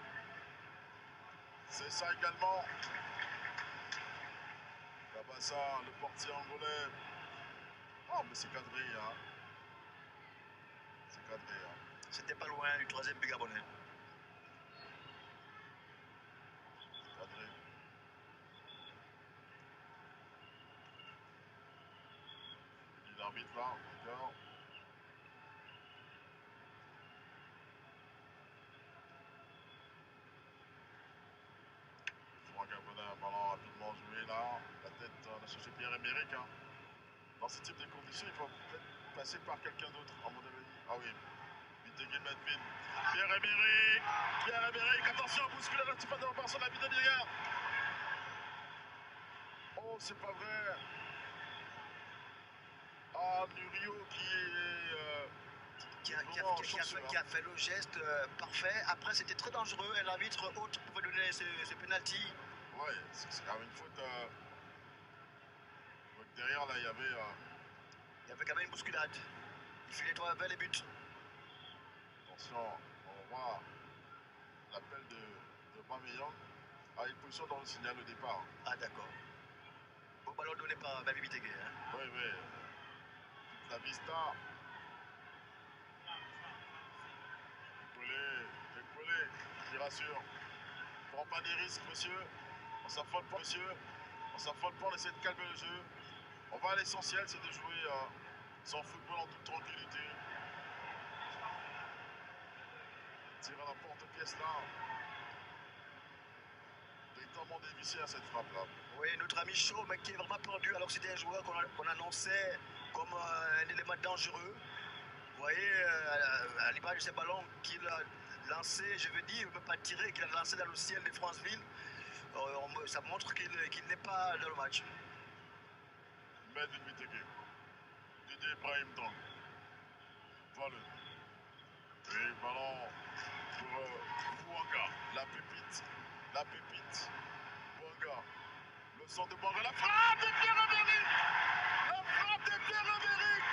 C'est ça également. Kabassa, le portier angolais. Oh, mais c'est cadré, hein. C'est cadré, hein. C'était pas loin du troisième but gabonais. Cadré. Il dit l'arbitre là, encore. Un Gabonais, un ballon rapidement joué là. La tête, on a cherché Pierre-Emerick. Hein. Dans ce type de conditions, il faut peut-être passer par quelqu'un d'autre, à mon avis. Ah oui, Bitege Medvin. Pierre-Emerick, attention, bouscule un petit peu devant par son habit de Liga. Oh, c'est pas vrai. Ah, Nurio qui a fait le geste parfait. Après, c'était très dangereux et l'arbitre autre pouvait donner ce penalty. Ouais, c'est quand même une faute. Derrière, là, il y avait. Il y avait quand même une bousculade. Il filait toi vers les buts. Attention, on voit l'appel de Bameyang. Ah, il position dans le signal au départ. Ah, d'accord. Beau ballon donné par Babi Bitege. Hein. Oui. Toute la vista. Épaulé, qui rassure. prend pas des risques, monsieur. On s'affole pas, monsieur. On s'affole pas, on essaie de calmer le jeu. On va à l'essentiel, c'est de jouer son football en toute tranquillité. Tire à la porte-pièce là. Véritablement dévissé à cette frappe là. Oui, notre ami Shaw, mais qui est vraiment perdu alors que c'était un joueur qu'on annonçait comme un élément dangereux. Vous voyez, à l'image de ces ballons qu'il a lancé, je veux dire, il ne peut pas tirer, qu'il a lancé dans le ciel de Franceville, ça montre qu'il n'est pas dans le match. Medvin Viteke. Didier Ibrahim Dong. Voilà. Et ballon pour Bouanga. La pépite. La pépite. Bouanga. Le centre de Bouanga. La frappe de Pierre-Emerick. La frappe de Pierre-Emerick.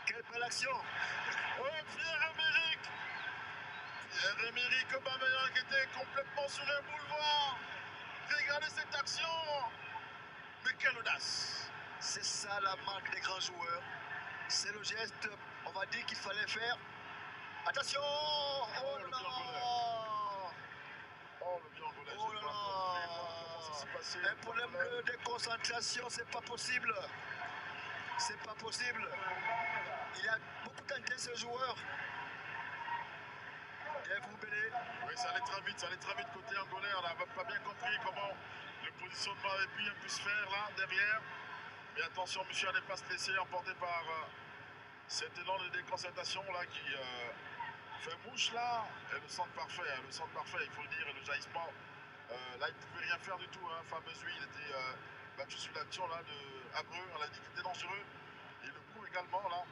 Quelle belle action! Oh, Pierre-Emerick. Pierre-Emerick Aubameyang qui était complètement sur un boulevard. Regardez cette action. Mais quelle audace! C'est ça la marque des grands joueurs. C'est le geste, on va dire qu'il fallait faire. Attention! Oh là là! Oh le Biangolais, Oh là là! Un problème de concentration, c'est pas possible. C'est pas possible. Il a beaucoup tenté ce joueur. Oui, ça allait très vite côté angolais. On n'a pas bien compris comment le positionnement avait pu se faire là, derrière. Mais attention, monsieur, à ne pas se laisser emporter par cet élan de déconcertation là qui fait mouche là. Et le centre parfait, il faut le dire, et le jaillissement. Là, il ne pouvait rien faire du tout. Hein. Fameuse, lui, il était battu sur l'action là de Abreu. On a dit qu'il était dangereux. Et le coup également là.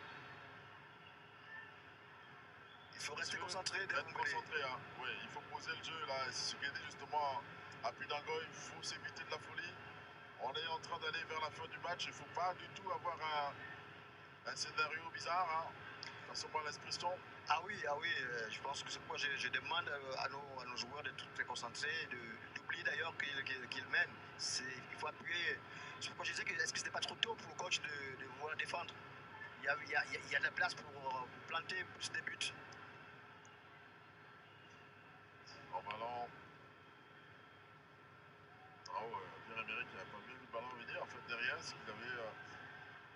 Il faut rester concentré. Hein. Oui, il faut poser le jeu là. C'est ce qui est justement à Pudango. Il faut s'éviter de la folie. On est en train d'aller vers la fin du match. Il ne faut pas du tout avoir un scénario bizarre. Hein. Passons-moi l'expression. Ah oui, je pense que c'est pourquoi je demande à nos joueurs de tous les concentrer, d'oublier d'ailleurs qu'ils mènent. Il faut appuyer. C'est pourquoi je disais que est-ce que c'était pas trop tôt pour le coach de vouloir défendre. Il y a de la place pour planter plus des buts. En ballon. Ah ouais, Pierre-Emerick n'avait pas bien vu le ballon venir. En fait, derrière, s'il avait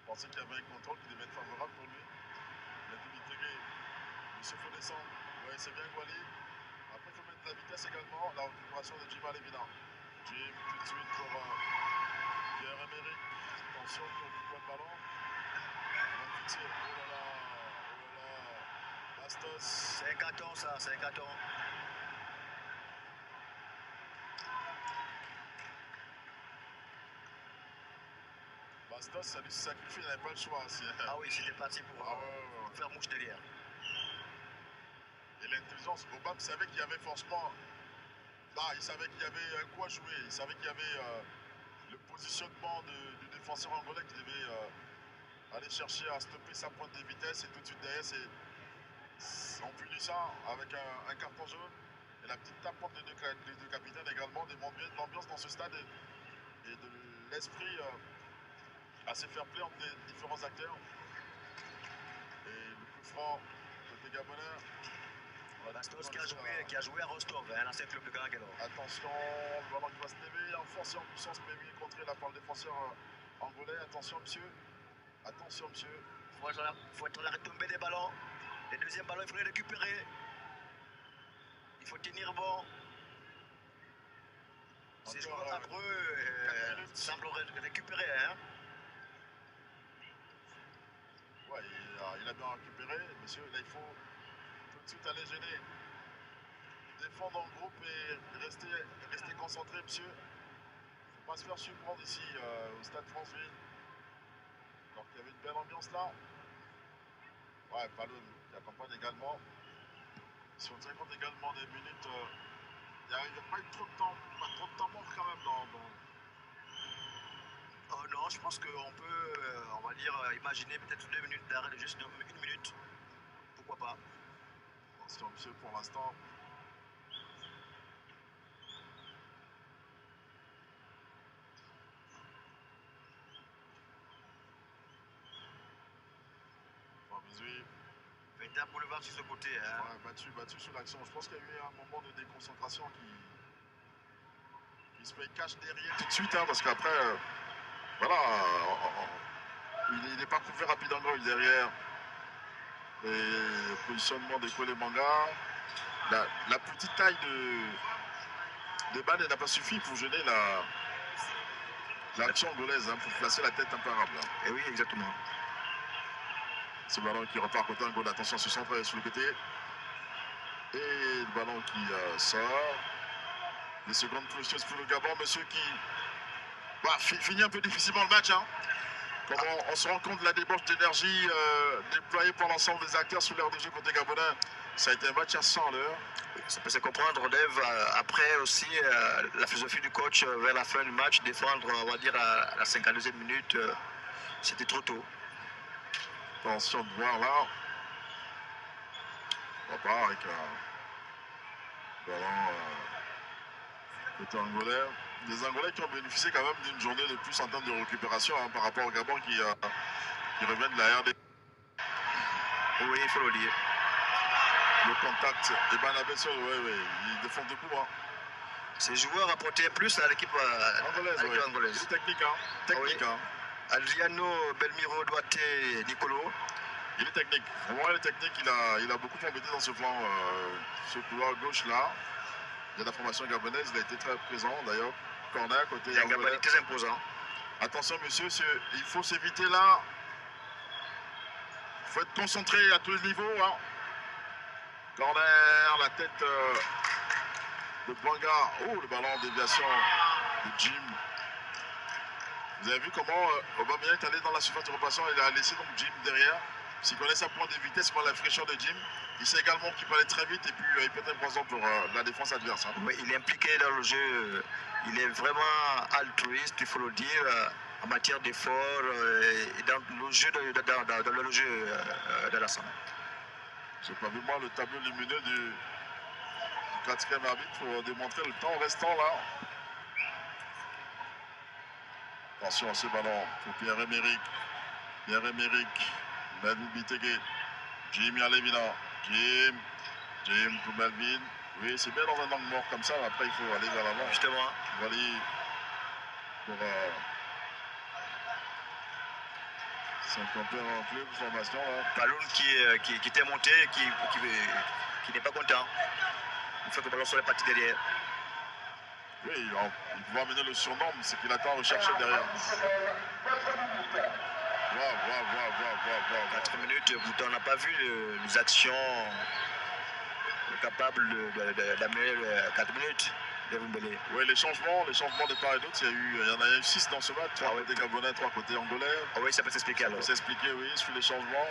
pensé qu'il y avait un contrôle qui devait être favorable pour lui. Il a dû l'intégrer. Monsieur faut descendre. Oui, c'est bien Gwali. Après, il faut mettre de la vitesse également. La récupération de Jim Alevina. Jim, tout de suite pour Pierre-Emerick. Attention, qui occupe le ballon. On va fixer. Oh là là. Bastos. C'est un carton, ça, c'est un carton. Bastos, ça lui sacrifie, il n'avait pas le choix. Ah oui, c'était parti pour faire mouche derrière. Et l'intelligence, Obama savait qu'il y avait forcément. Là, il savait qu'il y avait un coup à jouer. Il savait qu'il y avait le positionnement du défenseur angolais qui devait aller chercher à stopper sa pointe de vitesse. Et tout de suite derrière, on punit ça avec un carton jaune. Et la petite tapote des deux capitaines également démontre bien l'ambiance dans ce stade et de l'esprit assez fair play entre les différents acteurs. Et le coup franc côté gabonais. Bastos qui a joué à Rostov, l'ancien club de Garagalo. Attention, le ballon qui va se lever, enfoncé en puissance, mais oui, contré là par le défenseur angolais. Attention, monsieur. Attention, monsieur. Il faut être à la retombée des ballons. Les deuxièmes ballons, il faut les récupérer. Il faut tenir bon. Ces joueurs affreux semblent récupérer. Hein. Ouais, il a bien récupéré, monsieur. Là, il faut tout de suite aller gêner. Défendre en groupe et rester concentré, monsieur. Il ne faut pas se faire surprendre ici au stade Franceville. Alors qu'il y avait une belle ambiance là. Ouais, Palon qui accompagne également. Si on tient compte également des minutes, il n'y a pas eu trop de temps, pas trop de temps mort quand même dans... Non, je pense qu'on peut, on va dire, imaginer peut-être 2 minutes d'arrêt, juste 1 minute. Pourquoi pas. Attention, monsieur, pour l'instant. était à boulevard sur ce côté. Hein. Ouais, battu sur l'action. Je pense qu'il y a eu un moment de déconcentration qui se fait cache derrière tout de suite, hein, parce qu'après, voilà, il n'est pas couvert rapidement derrière. Et positionnement de Kole Manga. La petite taille de Bane n'a pas suffi pour gêner l'action angolaise, hein, pour placer la tête imparable. Hein. Et oui, exactement. Ce ballon qui repart côté Angola. Attention, se centre sur le côté. Et le ballon qui sort. Des secondes précieuses pour le Gabon, monsieur qui finit un peu difficilement le match. Hein. Comment on se rend compte de la débauche d'énergie déployée par l'ensemble des acteurs sur l'aire de jeu côté gabonais. Ça a été un match à 100 à l'heure. Ça peut se comprendre, Dave. Après aussi, la philosophie du coach vers la fin du match, défendre, on va dire, à la 52e minute, c'était trop tôt. Attention de voir là. On repart avec un ballon côté angolais. Des Angolais qui ont bénéficié quand même d'une journée de plus en termes de récupération, hein, par rapport au Gabon qui revient de la RD. Oui, il faut le dire. Le contact, et Banabesso, oui, il défend debout. Hein. Ces joueurs apportaient plus à l'équipe angolaise. Il est technique, hein. Oui. Hein. Adriano Belmiro Duarte Nicolo. Il est technique. Vraiment, il est technique. Il a beaucoup embêté dans ce flanc, ce couloir gauche là. De la formation gabonaise, il a été très présent d'ailleurs. Corner côté. Il y a un gabarit très imposant. Attention, monsieur, il faut s'éviter là. Il faut être concentré à tous les niveaux. Hein. Corner, la tête de Bouanga. Oh, le ballon en déviation de Jim. Vous avez vu comment Aubameyang est allé dans la surface de réparation. Il a laissé donc Jim derrière. S'il connaît sa pointe de vitesse, par la fraîcheur de Jim, il sait également qu'il peut aller très vite et puis il peut être présent pour la défense adverse. Hein. Oui, il est impliqué dans le jeu. Il est vraiment altruiste, il faut le dire, en matière d'effort et dans le jeu de l'ensemble. J'ai pas vu moi le tableau lumineux du 4e arbitre pour démontrer le temps restant là. Attention à ce ballon pour Pierre-Emerick. Pierre-Emerick, Melvin Bitege, Jim Yalemina, Jim pour Melvin. Oui, c'est bien dans un angle mort comme ça, mais après il faut aller vers l'avant. Justement. Voilà pour 50 heures en club, formation. Kaloun qui était monté, qui n'est pas content. Il faut que le ballon soit parti derrière. Oui, il pouvait amener le surnom, mais c'est qu'il attend à rechercher derrière. 4 minutes, on n'a pas vu les actions capables d'amener 4 minutes. Oui, les changements de part et d'autre, il y en a eu 6 dans ce match. 3 côté gabonais, 3 côté angolais. Ah oui, ça peut s'expliquer alors. Ça peut s'expliquer, oui, sur les changements.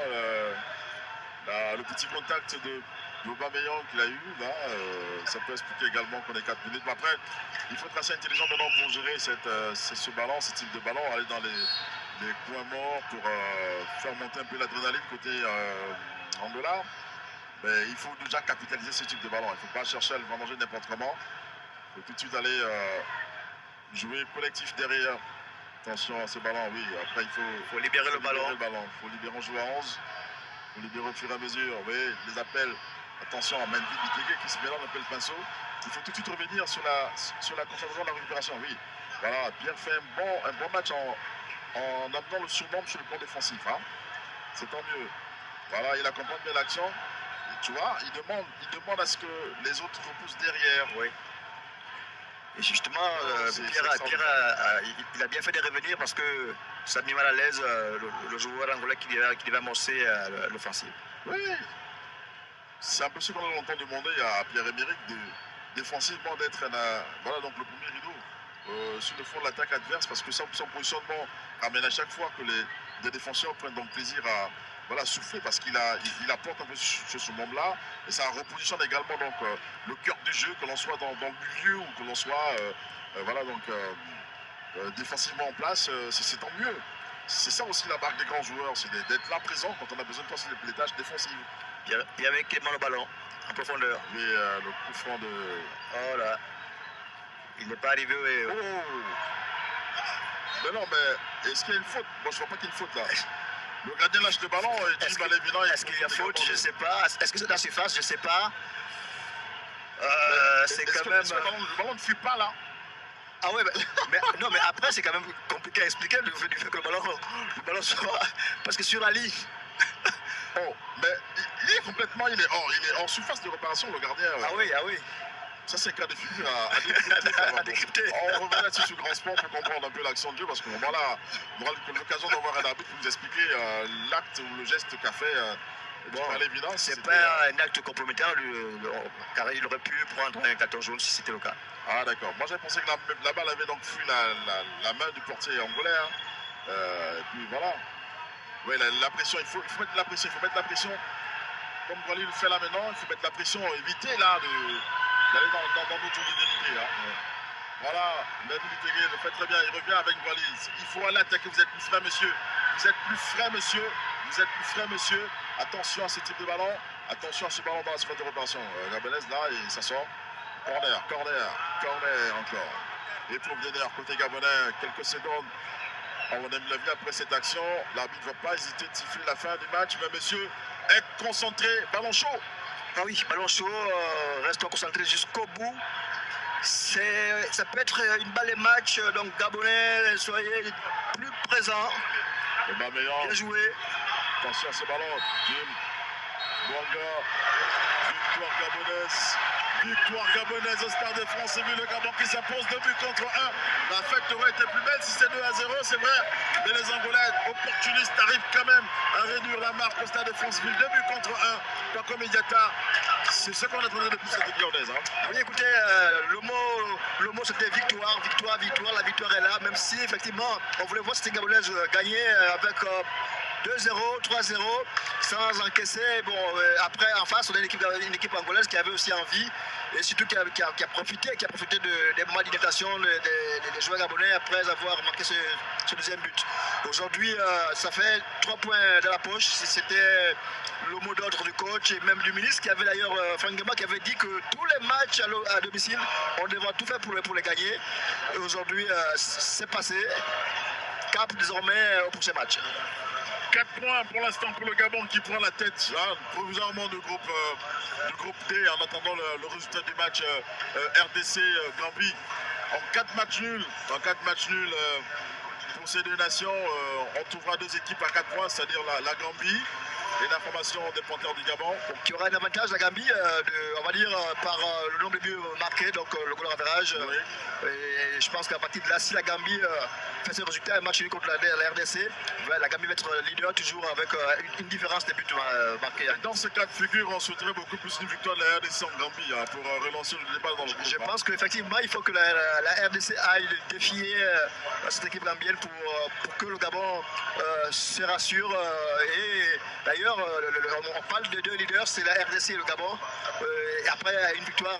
Le petit contact de Aubameyang qu'il a eu, là, ça peut expliquer également qu'on ait 4 minutes. Mais après, il faut être assez intelligent maintenant pour gérer ce ballon, ce type de ballon, aller dans les coins morts pour faire monter un peu l'adrénaline côté Angola. Mais il faut déjà capitaliser ce type de ballon. Il ne faut pas chercher à le vendanger n'importe comment. Il faut tout de suite aller jouer collectif derrière. Attention à ce ballon, oui. Après, il faut libérer le ballon. Il faut libérer, on joue à 11. Il faut libérer au fur et à mesure. Oui, les appels. Attention à Mendy Bitege qui se mélange un peu le pinceau. Il faut tout de suite revenir sur la concentration de la récupération. Oui, voilà. Pierre fait un bon match en amenant le surnombre sur le plan défensif. Hein. C'est tant mieux. Voilà, il accompagne bien l'action. Tu vois, il demande à ce que les autres repoussent derrière. Oui. Et justement, Pierre, il a bien fait de revenir parce que ça a mis mal à l'aise le joueur angolais qui devait amorcer l'offensive. Oui, c'est un peu ce qu'on a longtemps demandé à Pierre-Emerick défensivement d'être voilà, donc le premier rideau sur le fond de l'attaque adverse parce que son positionnement amène à chaque fois que les défenseurs prennent donc plaisir à souffler parce qu'il apporte un peu ce membre-là et ça repositionne également donc le cœur du jeu, que l'on soit dans le milieu ou que l'on soit défensivement en place, c'est tant mieux. C'est ça aussi la marque des grands joueurs, c'est d'être là présent quand on a besoin de passer les tâches défensives. Il y avait Clément le ballon en profondeur. Oui, le coup franc de... Oh là, il n'est pas arrivé. Oh. Mais non, mais est-ce qu'il y a une faute? Moi, je ne vois pas qu'il y ait une faute là. Le gardien lâche le ballon et dit mal évident. Est-ce qu'il y a faute? Je ne sais pas. Est-ce que c'est dans la surface? Je ne sais pas. C'est quand même. Le ballon ne fuit pas là. Ah ouais, non, mais après, c'est quand même compliqué à expliquer du fait que le ballon soit parce que sur la ligne. Oh, mais il est complètement, il est hors surface de réparation, le gardien. Ah oui, ah oui. Ça, c'est un cas de figure à décrypter. On revient là-dessus sur Grand Sport pour comprendre un peu l'action de jeu, parce que voilà, on aura l'occasion d'avoir un arbitre pour nous expliquer l'acte ou le geste qu'a fait. Bon, à l'évidence, c'est pas un acte compromettant, car il aurait pu prendre un carton jaune si c'était le cas. Ah d'accord. Moi, j'avais pensé que la balle avait donc fui la main du portier angolais. Et puis voilà. Oui, la pression, il faut mettre la pression, Comme Wally le fait là maintenant, il faut mettre la pression, éviter là d'aller dans notre tour d'identité. Ouais. Voilà, David Lutégué le fait très bien, il revient avec Wally. Il faut aller attaquer, vous êtes plus frais, monsieur. Vous êtes plus frais, monsieur. Attention à ce type de ballon. Attention à ce ballon dans la surface de réparation. Gabonès là, et ça sort. Corner encore. Et pour Denner, côté gabonais, quelques secondes. On aime la vie après cette action. L'arbitre ne va pas hésiter de siffler la fin du match. Mais monsieur, être concentré, ballon chaud. Ah oui, ballon chaud, restons concentrés jusqu'au bout. Ça peut être une balle et match, donc Gabonais, soyez plus présents. Bien joué. Attention à ce ballon. Jim Bouanga. Victoire gabonaise au Stade de France. C'est vu le Gabon qui s'impose 2 buts contre 1. La fête aurait été plus belle si c'est 2-0, c'est vrai. Mais les Angolais opportunistes arrivent quand même à réduire la marque au Stade de France. 2 buts contre 1. Paco Mediata. C'est ce qu'on attendait depuis cette équipe gabonaise. Oui, écoutez, le mot c'était victoire. La victoire est là, même si effectivement on voulait voir cette gabonaise gagner avec 2-0, 3-0, sans encaisser. Bon, après, en face, on a une équipe angolaise qui avait aussi envie, et surtout qui a profité des moments d'inhibition des joueurs gabonais après avoir marqué ce deuxième but. Aujourd'hui, ça fait 3 points dans la poche. C'était le mot d'ordre du coach et même du ministre, qui avait d'ailleurs, Franck Gamba, qui avait dit que tous les matchs à domicile, on devrait tout faire pour les gagner. Et aujourd'hui, c'est passé. Cap désormais au prochain match. 4 points pour l'instant pour le Gabon qui prend la tête provisoirement du groupe D en attendant le résultat du match RDC-Gambie. En 4 matchs nuls, pour ces deux nations, on trouvera 2 équipes à 4 points, c'est-à-dire la Gambie et la formation des Panthères du Gabon. Qui aura un avantage, la Gambie, on va dire, par le nombre de buts marqués, donc le goal average. Oui. Et je pense qu'à partir de là, si la Gambie fait ce résultat, un match nul contre la RDC, la Gambie va être leader toujours avec une différence des buts marqués. Dans ce cas de figure, on souhaiterait beaucoup plus une victoire de la RDC en Gambie pour relancer le débat dans le groupe. Je pense qu'effectivement, il faut que la RDC aille défier cette équipe gambienne pour que le Gabon se rassure. Et d'ailleurs, on parle de 2 leaders, c'est la RDC et le Gabon. Et après, une victoire.